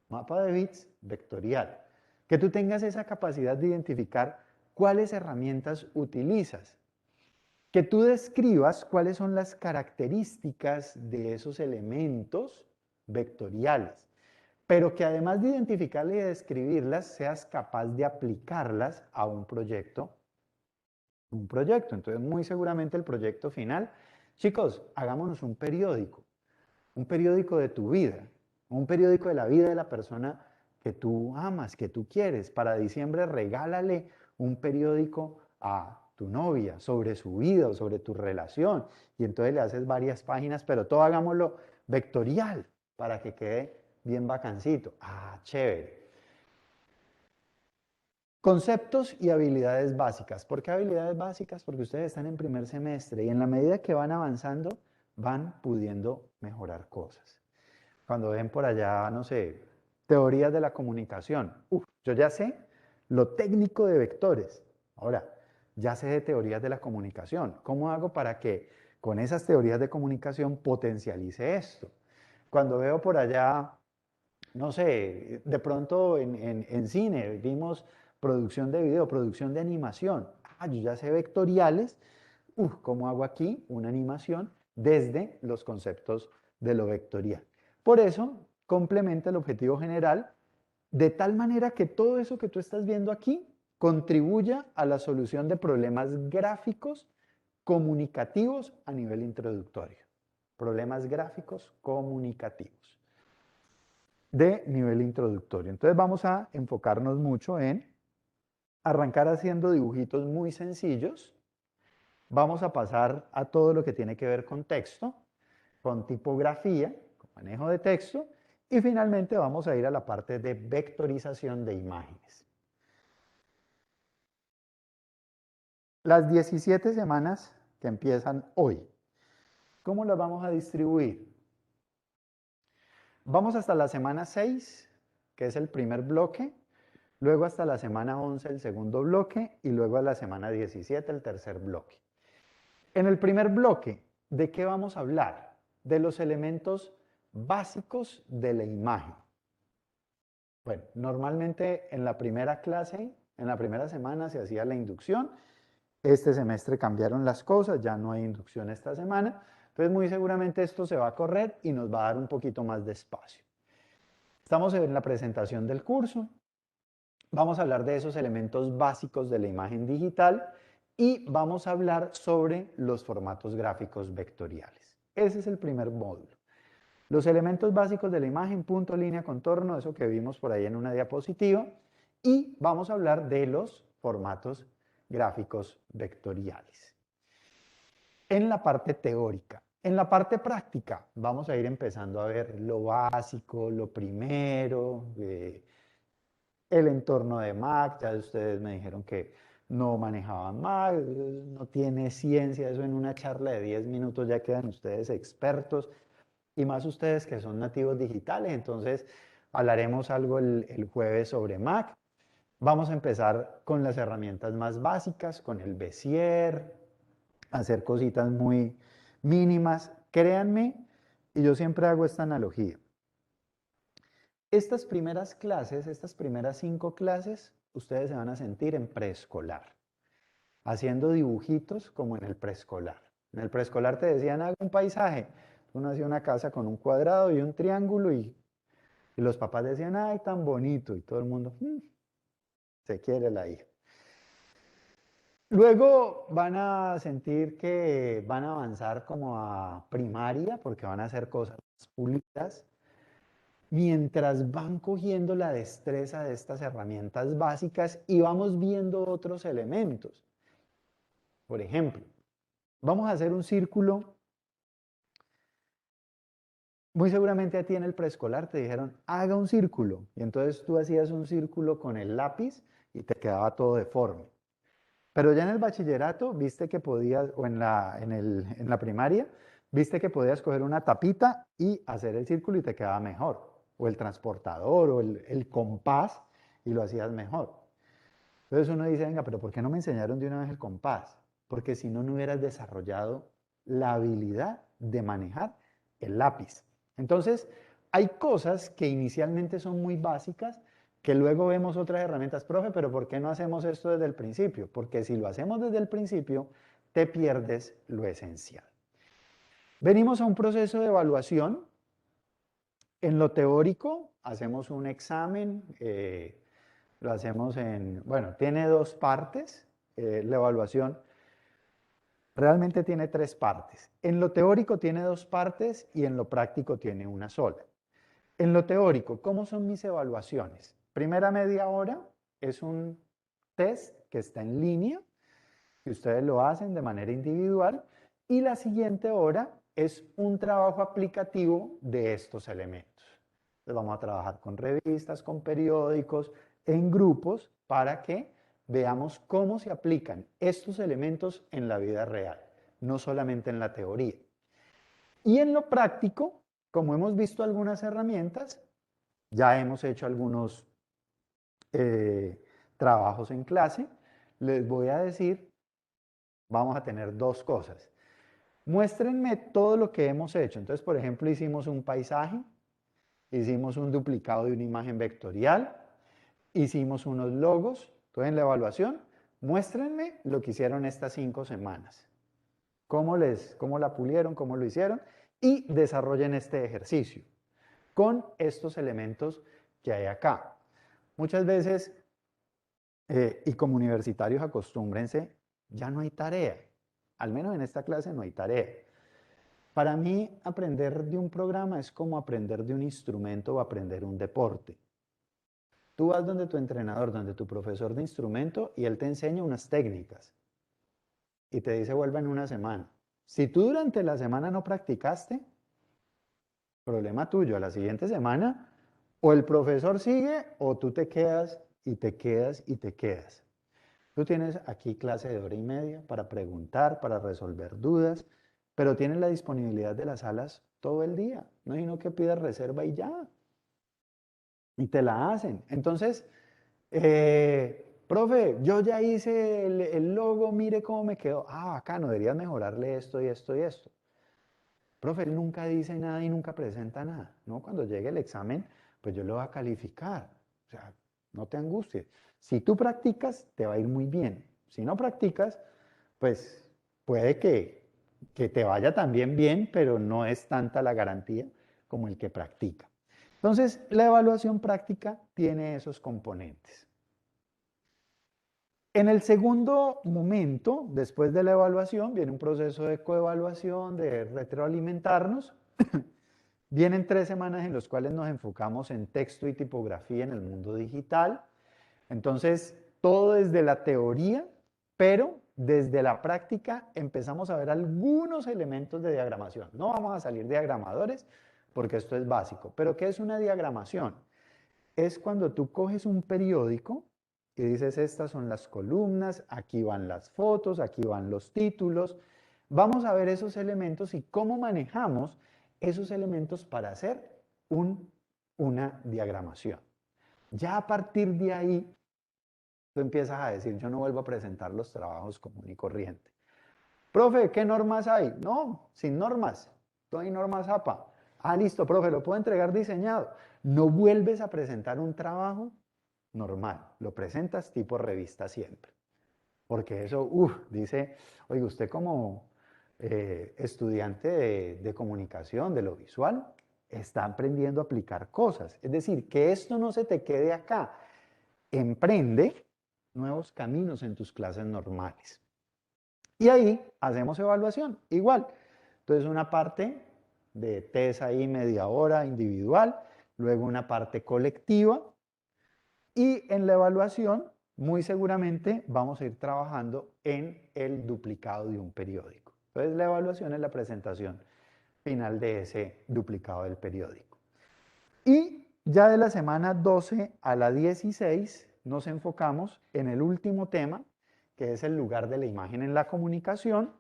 Mapa de bits vectorial. Que tú tengas esa capacidad de identificar cuáles herramientas utilizas. Que tú describas cuáles son las características de esos elementos vectoriales. Pero que además de identificarlas y describirlas, seas capaz de aplicarlas a un proyecto. Entonces, muy seguramente el proyecto final, chicos, hagámonos un periódico de tu vida, un periódico de la vida de la persona que tú amas, que tú quieres. Para diciembre regálale un periódico a tu novia sobre su vida o sobre tu relación. Y entonces le haces varias páginas, pero todo hagámoslo vectorial para que quede bien bacancito. Ah, chévere. Conceptos y habilidades básicas. ¿Por qué habilidades básicas? Porque ustedes están en primer semestre y en la medida que van avanzando, van pudiendo mejorar cosas. Cuando ven por allá, no sé, teorías de la comunicación. Yo ya sé lo técnico de vectores. Ahora, ya sé de teorías de la comunicación. ¿Cómo hago para que con esas teorías de comunicación potencialice esto? Cuando veo por allá, no sé, de pronto en cine vimos producción de video, producción de animación. Yo ya sé vectoriales. ¿Cómo hago aquí una animación desde los conceptos de lo vectorial? Por eso, complementa el objetivo general de tal manera que todo eso que tú estás viendo aquí contribuya a la solución de problemas gráficos comunicativos a nivel introductorio. Problemas gráficos comunicativos de nivel introductorio. Entonces vamos a enfocarnos mucho en arrancar haciendo dibujitos muy sencillos. Vamos a pasar a todo lo que tiene que ver con texto, con tipografía, con manejo de texto, y finalmente vamos a ir a la parte de vectorización de imágenes. Las 17 semanas que empiezan hoy, ¿cómo las vamos a distribuir? Vamos hasta la semana 6, que es el primer bloque, luego hasta la semana 11 el segundo bloque y luego a la semana 17 el tercer bloque. En el primer bloque, ¿de qué vamos a hablar? De los elementos básicos de la imagen. Bueno, normalmente en la primera clase, en la primera semana se hacía la inducción. Este semestre cambiaron las cosas, ya no hay inducción esta semana. Entonces muy seguramente esto se va a correr y nos va a dar un poquito más de espacio. Estamos en la presentación del curso. Vamos a hablar de esos elementos básicos de la imagen digital y vamos a hablar sobre los formatos gráficos vectoriales. Ese es el primer módulo. Los elementos básicos de la imagen, punto, línea, contorno, eso que vimos por ahí en una diapositiva. Y vamos a hablar de los formatos gráficos vectoriales. En la parte teórica. En la parte práctica vamos a ir empezando a ver lo básico, lo primero, el entorno de Mac. Ya ustedes me dijeron que no manejaban Mac, no tiene ciencia, eso en una charla de 10 minutos ya quedan ustedes expertos, y más ustedes que son nativos digitales. Entonces hablaremos algo el jueves sobre Mac. Vamos a empezar con las herramientas más básicas, con el Bezier, hacer cositas muy mínimas. Créanme, y yo siempre hago esta analogía. Estas primeras clases, estas primeras 5 clases, ustedes se van a sentir en preescolar, haciendo dibujitos como en el preescolar. En el preescolar te decían, haga un paisaje. Uno hacía una casa con un cuadrado y un triángulo y los papás decían, ay, tan bonito. Y todo el mundo, se quiere la hija. Luego van a sentir que van a avanzar como a primaria porque van a hacer cosas más pulidas. Mientras van cogiendo la destreza de estas herramientas básicas y vamos viendo otros elementos. Por ejemplo, vamos a hacer un círculo. Muy seguramente a ti en el preescolar te dijeron, haga un círculo. Y entonces tú hacías un círculo con el lápiz y te quedaba todo deforme. Pero ya en el bachillerato viste que podías, o en la primaria, viste que podías coger una tapita y hacer el círculo y te quedaba mejor. O el transportador o el compás y lo hacías mejor. Entonces uno dice, venga, pero ¿por qué no me enseñaron de una vez el compás? Porque si no, no hubieras desarrollado la habilidad de manejar el lápiz. Entonces, hay cosas que inicialmente son muy básicas, que luego vemos otras herramientas. Profe, pero ¿por qué no hacemos esto desde el principio? Porque si lo hacemos desde el principio, te pierdes lo esencial. Venimos a un proceso de evaluación. En lo teórico, hacemos un examen, lo hacemos bueno, tiene dos partes, la evaluación realmente tiene tres partes. En lo teórico tiene dos partes y en lo práctico tiene una sola. En lo teórico, ¿cómo son mis evaluaciones? Primera media hora es un test que está en línea, que ustedes lo hacen de manera individual, y la siguiente hora es un trabajo aplicativo de estos elementos. Entonces vamos a trabajar con revistas, con periódicos, en grupos, para que veamos cómo se aplican estos elementos en la vida real, no solamente en la teoría. Y en lo práctico, como hemos visto algunas herramientas, ya hemos hecho algunos trabajos en clase, les voy a decir, vamos a tener dos cosas. Muéstrenme todo lo que hemos hecho. Entonces, por ejemplo, hicimos un paisaje, hicimos un duplicado de una imagen vectorial, hicimos unos logos. Entonces, en la evaluación, muéstrenme lo que hicieron estas 5 semanas. Cómo la pulieron, cómo lo hicieron, y desarrollen este ejercicio con estos elementos que hay acá. Muchas veces, y como universitarios acostúmbrense, ya no hay tarea. Al menos en esta clase no hay tarea. Para mí, aprender de un programa es como aprender de un instrumento o aprender un deporte. Tú vas donde tu entrenador, donde tu profesor de instrumento, y él te enseña unas técnicas. Y te dice, vuelva en una semana. Si tú durante la semana no practicaste, problema tuyo. A la siguiente semana, o el profesor sigue, o tú te quedas y te quedas y te quedas. Tú tienes aquí clase de hora y media para preguntar, para resolver dudas, pero tienes la disponibilidad de las salas todo el día. No hay uno que pida reserva y ya. Y te la hacen. Entonces, profe, yo ya hice el logo, mire cómo me quedó. Ah, bacano, deberías mejorarle esto y esto y esto. Profe, él nunca dice nada y nunca presenta nada, ¿no? Cuando llegue el examen, pues yo lo voy a calificar. O sea, no te angusties. Si tú practicas, te va a ir muy bien. Si no practicas, pues puede que te vaya también bien, pero no es tanta la garantía como el que practica. Entonces, la evaluación práctica tiene esos componentes. En el segundo momento, después de la evaluación, viene un proceso de coevaluación, de retroalimentarnos. Vienen 3 semanas en las cuales nos enfocamos en texto y tipografía en el mundo digital. Entonces, todo desde la teoría, pero desde la práctica empezamos a ver algunos elementos de diagramación. No vamos a salir diagramadores porque esto es básico, pero ¿qué es una diagramación? Es cuando tú coges un periódico y dices, estas son las columnas, aquí van las fotos, aquí van los títulos. Vamos a ver esos elementos y cómo manejamos esos elementos para hacer una diagramación. Ya a partir de ahí, tú empiezas a decir, yo no vuelvo a presentar los trabajos común y corriente. Profe, ¿qué normas hay? No, sin normas. No hay normas APA. Ah, listo, profe, lo puedo entregar diseñado. No vuelves a presentar un trabajo normal. Lo presentas tipo revista siempre. Porque eso, dice, oiga, usted como estudiante de comunicación, de lo visual, está aprendiendo a aplicar cosas. Es decir, que esto no se te quede acá. Emprende, nuevos caminos en tus clases normales. Y ahí hacemos evaluación, igual. Entonces una parte de test ahí media hora individual, luego una parte colectiva y en la evaluación muy seguramente vamos a ir trabajando en el duplicado de un periódico. Entonces la evaluación es la presentación final de ese duplicado del periódico. Y ya de la semana 12 a la 16 nos enfocamos en el último tema, que es el lugar de la imagen en la comunicación,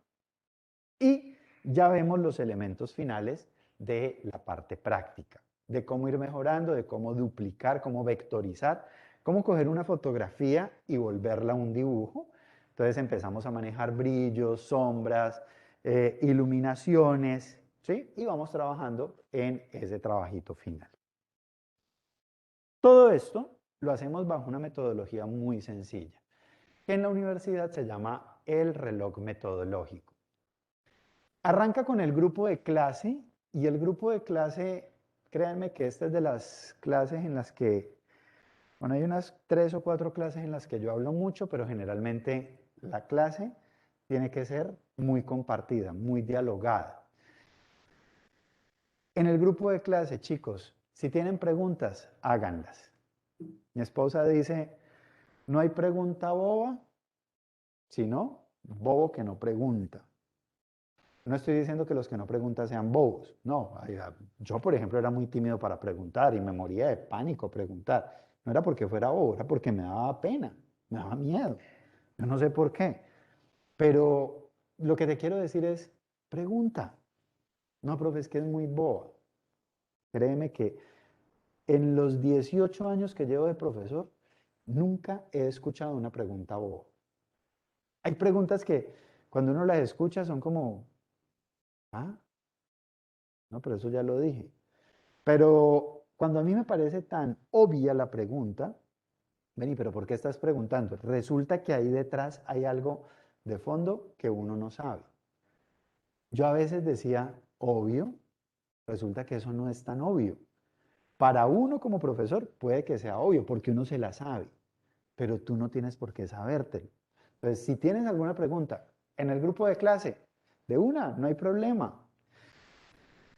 y ya vemos los elementos finales de la parte práctica, de cómo ir mejorando, de cómo duplicar, cómo vectorizar, cómo coger una fotografía y volverla un dibujo. Entonces empezamos a manejar brillos, sombras, iluminaciones, ¿sí? Y vamos trabajando en ese trabajito final. Todo esto lo hacemos bajo una metodología muy sencilla, que en la universidad se llama el reloj metodológico. Arranca con el grupo de clase y el grupo de clase, créanme que esta es de las clases en las que, bueno, hay unas 3 o 4 clases en las que yo hablo mucho, pero generalmente la clase tiene que ser muy compartida, muy dialogada. En el grupo de clase, chicos, si tienen preguntas, háganlas. Mi esposa dice, no hay pregunta boba, sino bobo que no pregunta. No estoy diciendo que los que no preguntan sean bobos, no. Yo, por ejemplo, era muy tímido para preguntar y me moría de pánico preguntar. No era porque fuera bobo, era porque me daba pena, me daba miedo. Yo no sé por qué. Pero lo que te quiero decir es, pregunta. No, profe, es que es muy boba. Créeme que en los 18 años que llevo de profesor, nunca he escuchado una pregunta boba. Hay preguntas que cuando uno las escucha son como, ah, no, pero eso ya lo dije. Pero cuando a mí me parece tan obvia la pregunta, vení, pero ¿por qué estás preguntando? Resulta que ahí detrás hay algo de fondo que uno no sabe. Yo a veces decía, obvio, resulta que eso no es tan obvio. Para uno como profesor puede que sea obvio porque uno se la sabe, pero tú no tienes por qué sabértelo. Entonces, si tienes alguna pregunta en el grupo de clase, de una, no hay problema.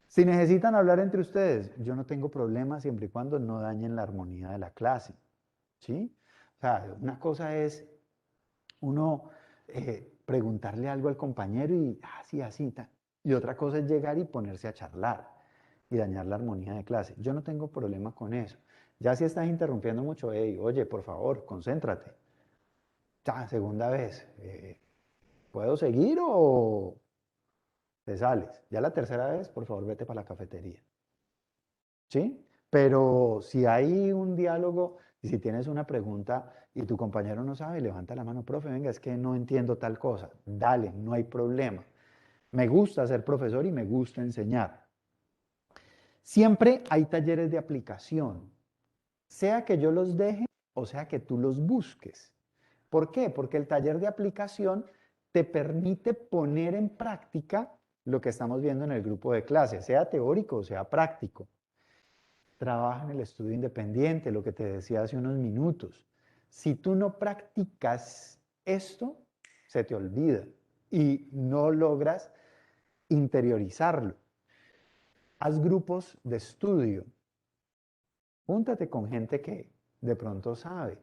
Si necesitan hablar entre ustedes, yo no tengo problema siempre y cuando no dañen la armonía de la clase, ¿sí? O sea, una cosa es uno preguntarle algo al compañero y así, así, tal. Y otra cosa es llegar y ponerse a charlar y dañar la armonía de clase. Yo no tengo problema con eso. Ya si estás interrumpiendo mucho, hey, oye, por favor, concéntrate. Ya, segunda vez, ¿puedo seguir o te sales? Ya la tercera vez, por favor, vete para la cafetería. ¿Sí? Pero si hay un diálogo y si tienes una pregunta y tu compañero no sabe, levanta la mano, profe, venga, es que no entiendo tal cosa. Dale, no hay problema. Me gusta ser profesor y me gusta enseñar. Siempre hay talleres de aplicación, sea que yo los deje o sea que tú los busques. ¿Por qué? Porque el taller de aplicación te permite poner en práctica lo que estamos viendo en el grupo de clase, sea teórico o sea práctico. Trabaja en el estudio independiente, lo que te decía hace unos minutos. Si tú no practicas esto, se te olvida y no logras interiorizarlo. Haz grupos de estudio. Júntate con gente que de pronto sabe.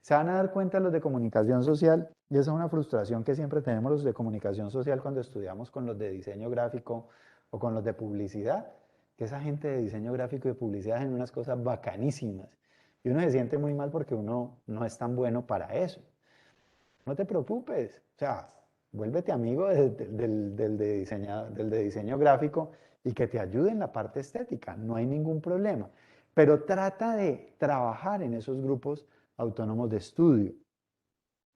Se van a dar cuenta los de comunicación social, y esa es una frustración que siempre tenemos los de comunicación social cuando estudiamos con los de diseño gráfico o con los de publicidad, que esa gente de diseño gráfico y de publicidad hacen unas cosas bacanísimas. Y uno se siente muy mal porque uno no es tan bueno para eso. No te preocupes, o sea, vuélvete amigo del de diseño gráfico y que te ayude en la parte estética, no hay ningún problema. Pero trata de trabajar en esos grupos autónomos de estudio.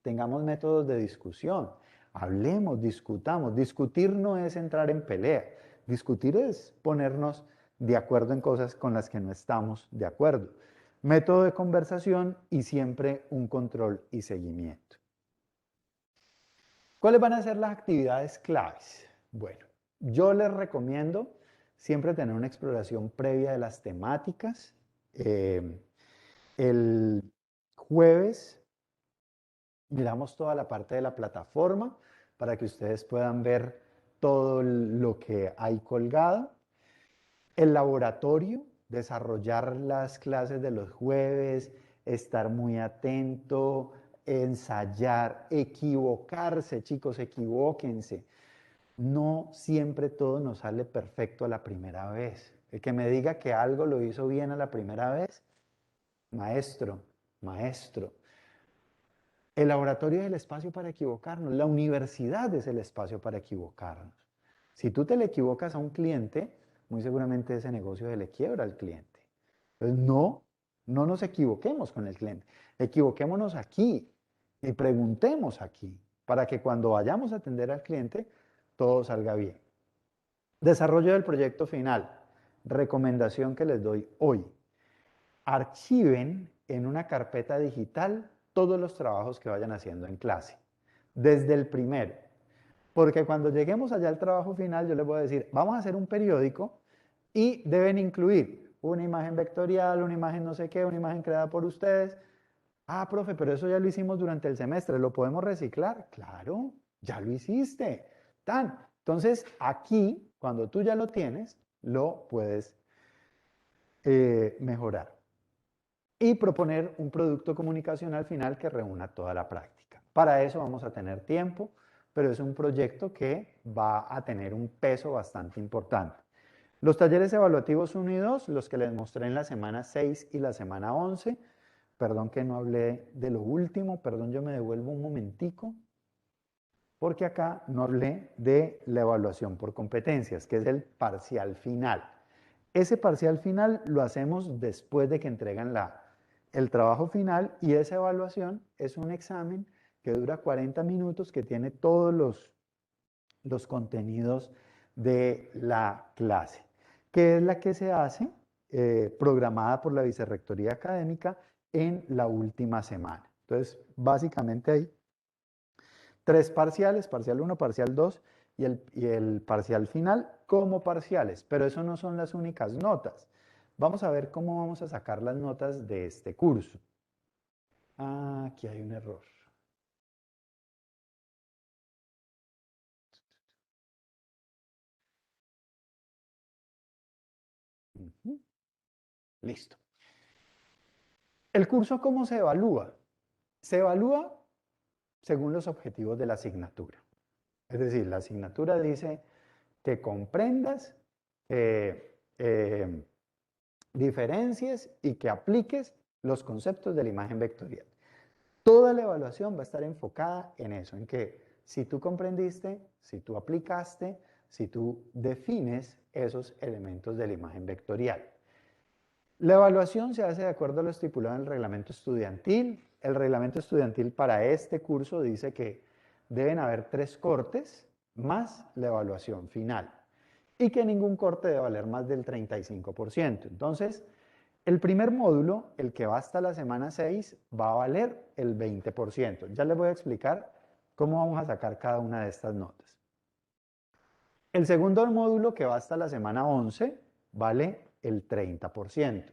Tengamos métodos de discusión, hablemos, discutamos. Discutir no es entrar en pelea, discutir es ponernos de acuerdo en cosas con las que no estamos de acuerdo. Método de conversación y siempre un control y seguimiento. ¿Cuáles van a ser las actividades claves? Bueno, yo les recomiendo siempre tener una exploración previa de las temáticas. El jueves Miramos toda la parte de la plataforma para que ustedes puedan ver todo lo que hay colgado. El laboratorio, desarrollar las clases de los jueves, estar muy atento, ensayar, equivocarse, chicos, equivóquense. No siempre todo nos sale perfecto a la primera vez. El que me diga que algo lo hizo bien a la primera vez, maestro, maestro. El laboratorio es el espacio para equivocarnos, la universidad es el espacio para equivocarnos. Si tú te le equivocas a un cliente, muy seguramente ese negocio se le quiebra al cliente. Entonces, no nos equivoquemos con el cliente. Equivoquémonos aquí y preguntemos aquí para que cuando vayamos a atender al cliente, todo salga bien. Desarrollo del proyecto final. Recomendación que les doy hoy. Archiven en una carpeta digital todos los trabajos que vayan haciendo en clase, desde el primero. Porque cuando lleguemos allá al trabajo final, yo les voy a decir, vamos a hacer un periódico y deben incluir una imagen vectorial, una imagen no sé qué, una imagen creada por ustedes. Ah, profe, pero eso ya lo hicimos durante el semestre, ¿lo podemos reciclar? Claro, ya lo hiciste. Tan. Entonces, aquí, cuando tú ya lo tienes, lo puedes mejorar y proponer un producto comunicacional final que reúna toda la práctica. Para eso vamos a tener tiempo, pero es un proyecto que va a tener un peso bastante importante. Los talleres evaluativos 1 y 2, los que les mostré en la semana 6 y la semana 11, perdón que no hablé de lo último, perdón, yo me devuelvo un momentico, porque acá no hablé de la evaluación por competencias, que es el parcial final. Ese parcial final lo hacemos después de que entregan el trabajo final y esa evaluación es un examen que dura 40 minutos, que tiene todos los contenidos de la clase, que es la que se hace programada por la Vicerrectoría Académica en la última semana. Entonces, básicamente hay 3 parciales, parcial 1, parcial 2 y el parcial final como parciales, pero eso no son las únicas notas. Vamos a ver cómo vamos a sacar las notas de este curso. Ah, aquí hay un error. Ujú. Listo. ¿El curso cómo se evalúa? Se evalúa según los objetivos de la asignatura. Es decir, la asignatura dice que comprendas, que diferencies y que apliques los conceptos de la imagen vectorial. Toda la evaluación va a estar enfocada en eso, en que si tú comprendiste, si tú aplicaste, si tú defines esos elementos de la imagen vectorial. La evaluación se hace de acuerdo a lo estipulado en el reglamento estudiantil. El reglamento estudiantil para este curso dice que deben haber 3 cortes más la evaluación final y que ningún corte debe valer más del 35%. Entonces, el primer módulo, el que va hasta la semana 6, va a valer el 20%. Ya les voy a explicar cómo vamos a sacar cada una de estas notas. El segundo módulo, que va hasta la semana 11, vale el 30%.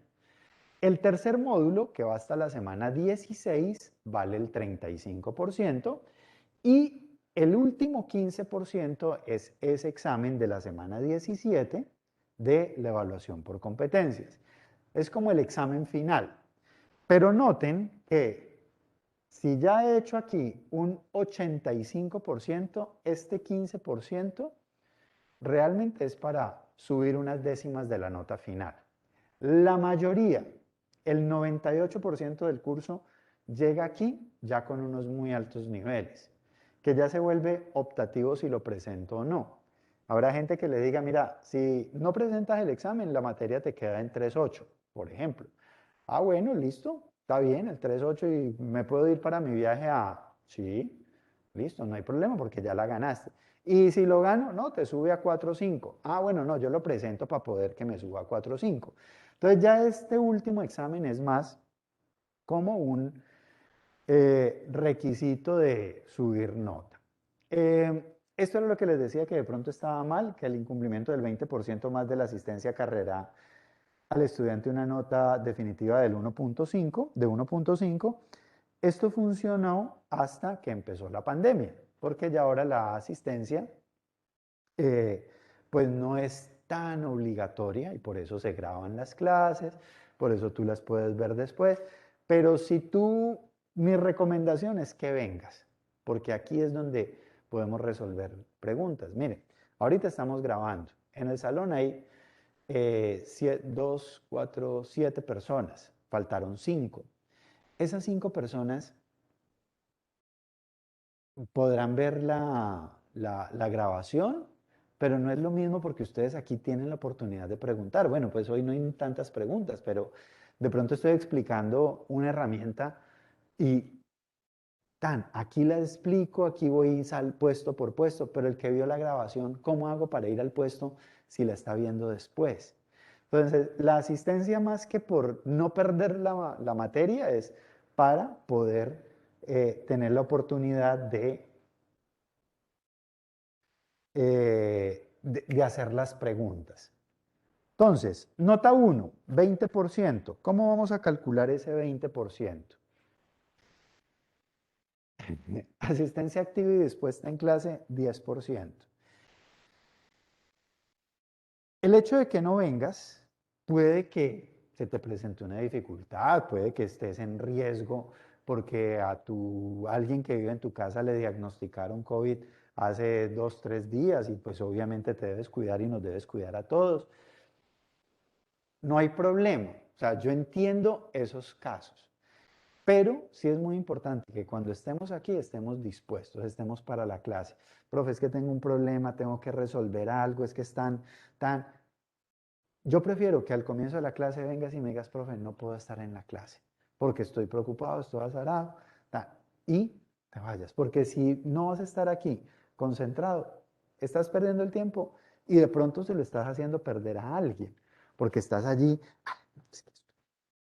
El tercer módulo, que va hasta la semana 16, vale el 35%. Y el último 15% es ese examen de la semana 17 de la evaluación por competencias. Es como el examen final. Pero noten que si ya he hecho aquí un 85%, este 15% realmente es para subir unas décimas de la nota final. La mayoría, el 98% del curso, llega aquí ya con unos muy altos niveles, que ya se vuelve optativo si lo presento o no. Habrá gente que le diga, mira, si no presentas el examen, la materia te queda en 3.8, por ejemplo. Ah, bueno, listo, está bien, el 3.8 y me puedo ir para mi viaje a... Sí, listo, no hay problema porque ya la ganaste. Y si lo gano, no, te sube a 4.5. Ah, bueno, no, yo lo presento para poder que me suba a 4.5. Entonces ya este último examen es más como un requisito de subir nota. Esto era lo que les decía que de pronto estaba mal, que el incumplimiento del 20% más de la asistencia carrera al estudiante una nota definitiva del 1.5, de 1.5, Esto funcionó hasta que empezó la pandemia, porque ya ahora la asistencia eh, pues no es tan obligatoria y por eso se graban las clases, por eso tú las puedes ver después, pero si tú, mi recomendación es que vengas, porque aquí es donde podemos resolver preguntas. Miren, ahorita estamos grabando, en el salón hay 2, 4, 7 personas, faltaron 5. Esas 5 personas podrán ver la grabación, pero no es lo mismo porque ustedes aquí tienen la oportunidad de preguntar. Bueno, pues hoy no hay tantas preguntas, pero de pronto estoy explicando una herramienta y aquí la explico, aquí voy puesto por puesto, pero el que vio la grabación, ¿cómo hago para ir al puesto si la está viendo después? Entonces, la asistencia más que por no perder la materia es para poder tener la oportunidad de hacer las preguntas. Entonces, nota 1, 20%. ¿Cómo vamos a calcular ese 20%? Asistencia activa y dispuesta en clase, 10%. El hecho de que no vengas puede que se te presente una dificultad, puede que estés en riesgo porque alguien que vive en tu casa le diagnosticaron COVID hace 2, 3 días y pues obviamente te debes cuidar y nos debes cuidar a todos. No hay problema, o sea, yo entiendo esos casos, pero sí es muy importante que cuando estemos aquí estemos dispuestos, estemos para la clase. Profe, es que tengo un problema, tengo que resolver algo, es que están tan... Yo prefiero que al comienzo de la clase vengas y me digas, profe, no puedo estar en la clase, porque estoy preocupado, estoy azarado, y te vayas, porque si no vas a estar aquí concentrado, estás perdiendo el tiempo y de pronto se lo estás haciendo perder a alguien, porque estás allí,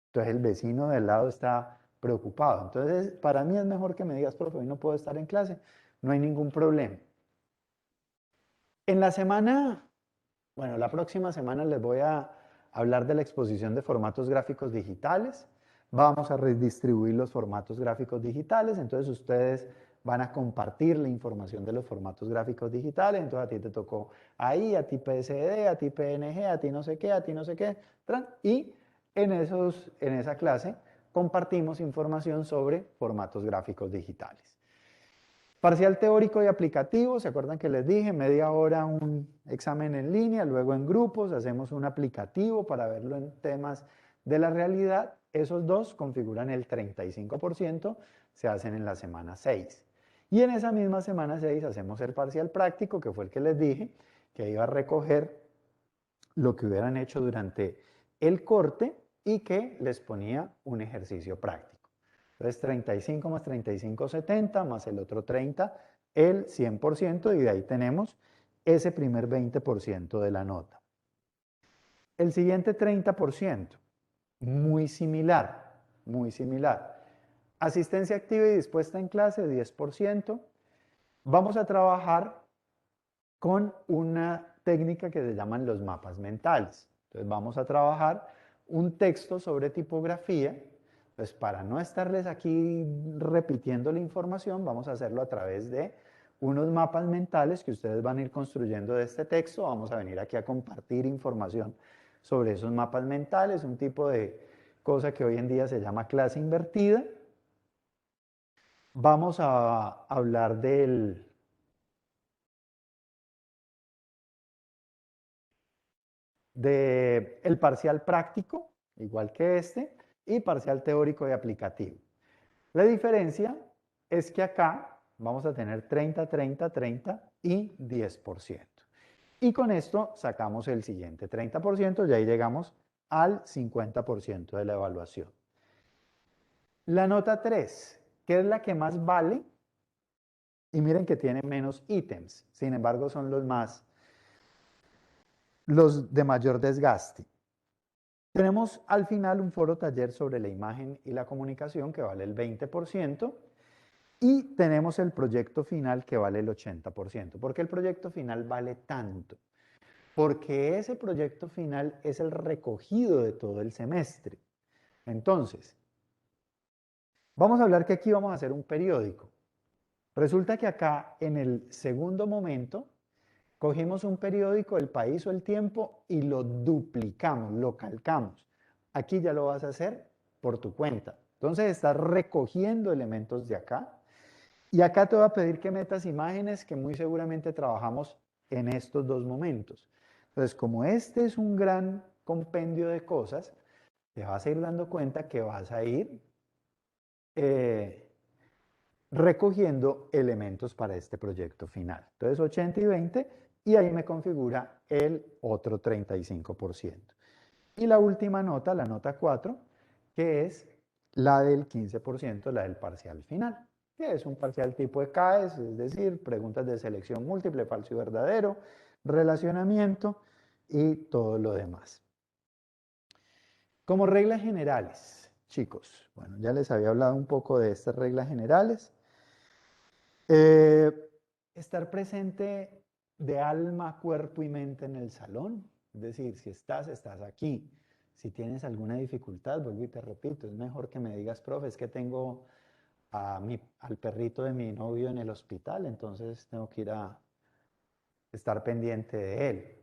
entonces el vecino del lado está preocupado. Entonces, para mí es mejor que me digas, profe, hoy no puedo estar en clase, no hay ningún problema. En la semana, bueno, la próxima semana les voy a hablar de la exposición de formatos gráficos digitales. Vamos a redistribuir los formatos gráficos digitales, entonces ustedes van a compartir la información de los formatos gráficos digitales, entonces a ti te tocó ahí, a ti PSD, a ti PNG, a ti no sé qué, a ti no sé qué, y en esa clase compartimos información sobre formatos gráficos digitales. Parcial teórico y aplicativo, ¿se acuerdan que les dije? Media hora un examen en línea, luego en grupos, hacemos un aplicativo para verlo en temas de la realidad. Esos dos configuran el 35%, se hacen en la semana 6. Y en esa misma semana 6 hacemos el parcial práctico, que fue el que les dije, que iba a recoger lo que hubieran hecho durante el corte y que les ponía un ejercicio práctico. Entonces 35 más 35, 70, más el otro 30, el 100%, y de ahí tenemos ese primer 20% de la nota. El siguiente 30%, muy similar, muy similar. Asistencia activa y dispuesta en clase, 10%. Vamos a trabajar con una técnica que se llaman los mapas mentales. Entonces vamos a trabajar un texto sobre tipografía. Pues para no estarles aquí repitiendo la información, vamos a hacerlo a través de unos mapas mentales que ustedes van a ir construyendo de este texto. Vamos a venir aquí a compartir información sobre esos mapas mentales, un tipo de cosa que hoy en día se llama clase invertida. Vamos a hablar del el parcial práctico, igual que este, y parcial teórico y aplicativo. La diferencia es que acá vamos a tener 30, 30, 30 y 10%. Y con esto sacamos el siguiente 30%, y ahí llegamos al 50% de la evaluación. La nota 3, que es la que más vale, y miren que tiene menos ítems, sin embargo son los de mayor desgaste. Tenemos al final un foro taller sobre la imagen y la comunicación que vale el 20% y tenemos el proyecto final que vale el 80%. ¿Por qué el proyecto final vale tanto? Porque ese proyecto final es el recogido de todo el semestre. Entonces, Vamos a hablar que aquí vamos a hacer un periódico. Resulta que acá, en el segundo momento, cogimos un periódico, El País o El Tiempo, y lo duplicamos, lo calcamos. Aquí ya lo vas a hacer por tu cuenta. Entonces estás recogiendo elementos de acá. Y acá te voy a pedir que metas imágenes que muy seguramente trabajamos en estos dos momentos. Entonces, como este es un gran compendio de cosas, te vas a ir dando cuenta que vas a ir eh, recogiendo elementos para este proyecto final. Entonces 80 y 20 y ahí me configura el otro 35%. Y la última nota, la nota 4, que es la del 15%, la del parcial final, que es un parcial tipo de CAES, es decir, preguntas de selección múltiple, falso y verdadero, relacionamiento y todo lo demás. Como reglas generales, chicos, bueno, ya les había hablado un poco de estas reglas generales. Eh, estar presente de alma, cuerpo y mente en el salón. Es decir, si estás, estás aquí. Si tienes alguna dificultad, vuelvo y te repito, es mejor que me digas, profe, es que tengo al perrito de mi novio en el hospital, entonces tengo que ir a estar pendiente de él.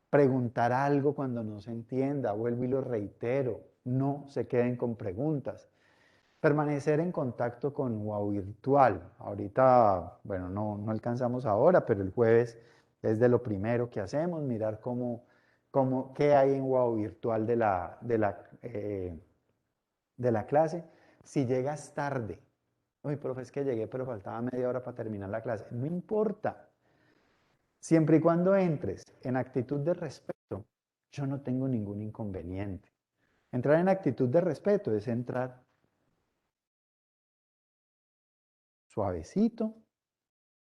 Preguntar algo cuando no se entienda, vuelvo y lo reitero, no se queden con preguntas. Permanecer en contacto con Wow Virtual. Ahorita, bueno, no alcanzamos ahora, pero el jueves es de lo primero que hacemos, mirar qué hay en Wow Virtual de la clase. Si llegas tarde, uy, profe, es que llegué, pero faltaba media hora para terminar la clase. No importa. Siempre y cuando entres en actitud de respeto, yo no tengo ningún inconveniente. Entrar en actitud de respeto es entrar suavecito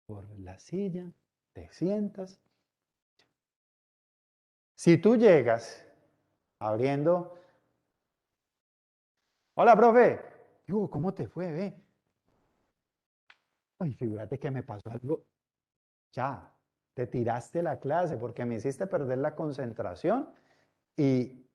por la silla, te sientas. Si tú llegas abriendo, hola, profe, digo, ¿cómo te fue, ve? Ay, fíjate que me pasó algo, ya, te tiraste la clase porque me hiciste perder la concentración y,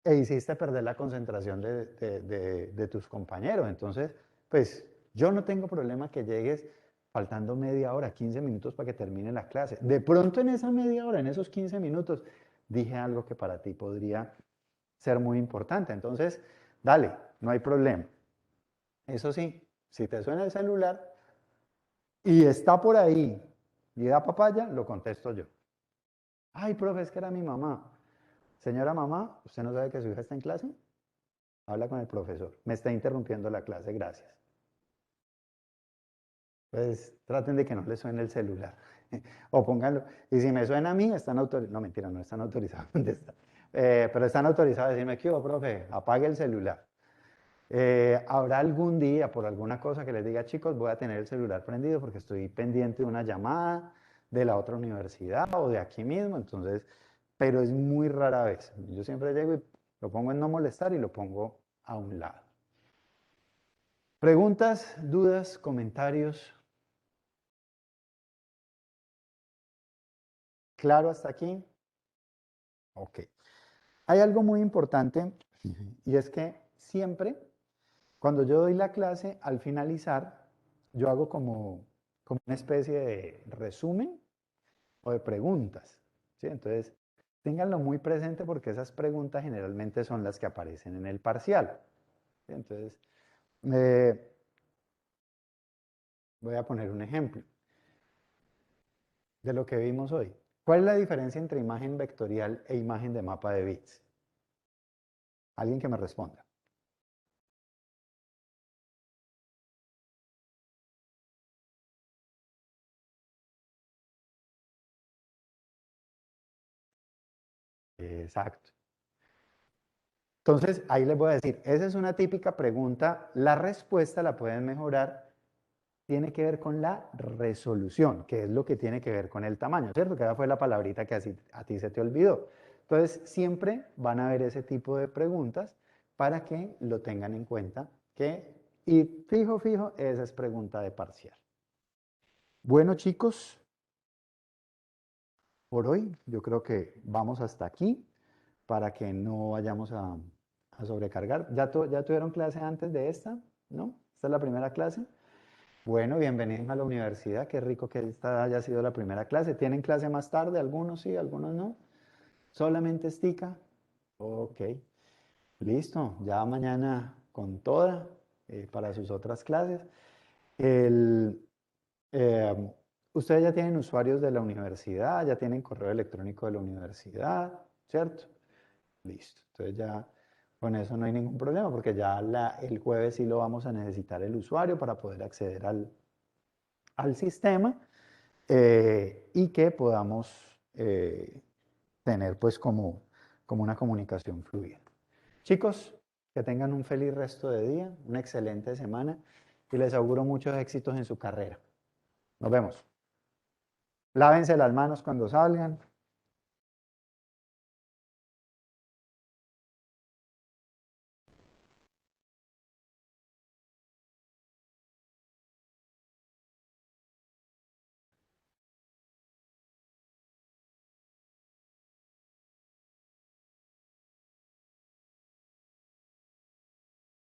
hiciste perder la concentración de tus compañeros. Entonces, pues yo no tengo problema que llegues faltando media hora, 15 minutos para que termine la clase. De pronto en esa media hora, en esos 15 minutos, dije algo que para ti podría ser muy importante. Entonces, dale, no hay problema. Eso sí, si te suena el celular y está por ahí y da papaya, lo contesto yo. Ay, profe, es que era mi mamá. Señora mamá, ¿usted no sabe que su hija está en clase? Habla con el profesor. Me está interrumpiendo la clase, gracias. Pues traten de que no les suene el celular. O pónganlo. Y si me suena a mí, están autorizados. No, mentira, no están autorizados a contestar. Pero están autorizados a decirme, ¿qué hubo, profe? Apague el celular. Habrá algún día, por alguna cosa que les diga, chicos, voy a tener el celular prendido porque estoy pendiente de una llamada de la otra universidad o de aquí mismo, entonces, pero es muy rara vez. Yo siempre llego y lo pongo en no molestar y lo pongo a un lado. ¿Preguntas, dudas, comentarios? ¿Claro hasta aquí? Ok. Hay algo muy importante y es que siempre, cuando yo doy la clase, al finalizar, yo hago como una especie de resumen o de preguntas, ¿sí? Entonces, ténganlo muy presente porque esas preguntas generalmente son las que aparecen en el parcial, ¿sí? Entonces, eh, voy a poner un ejemplo de lo que vimos hoy. ¿Cuál es la diferencia entre imagen vectorial e imagen de mapa de bits? Alguien que me responda. Exacto. Entonces, ahí les voy a decir, esa es una típica pregunta, la respuesta la pueden mejorar, tiene que ver con la resolución, que es lo que tiene que ver con el tamaño, ¿cierto? Que esa fue la palabrita que a ti se te olvidó. Entonces, siempre van a haber ese tipo de preguntas para que lo tengan en cuenta, y fijo, esa es pregunta de parcial. Bueno, chicos, por hoy yo creo que vamos hasta aquí para que no vayamos a sobrecargar. ¿Ya tuvieron clase antes de esta? ¿No? ¿Esta es la primera clase? Bueno, bienvenidos a la universidad. Qué rico que esta haya sido la primera clase. ¿Tienen clase más tarde? Algunos sí, algunos no. ¿Solamente estica? Ok, listo. Ya mañana con toda para sus otras clases. El, eh, Ustedes ya tienen usuarios de la universidad, ya tienen correo electrónico de la universidad, ¿cierto? Listo. Entonces ya con eso no hay ningún problema porque ya el jueves sí lo vamos a necesitar el usuario para poder acceder al sistema y que podamos tener pues como una comunicación fluida. Chicos, que tengan un feliz resto de día, una excelente semana y les auguro muchos éxitos en su carrera. Nos vemos. Lávense las manos cuando salgan.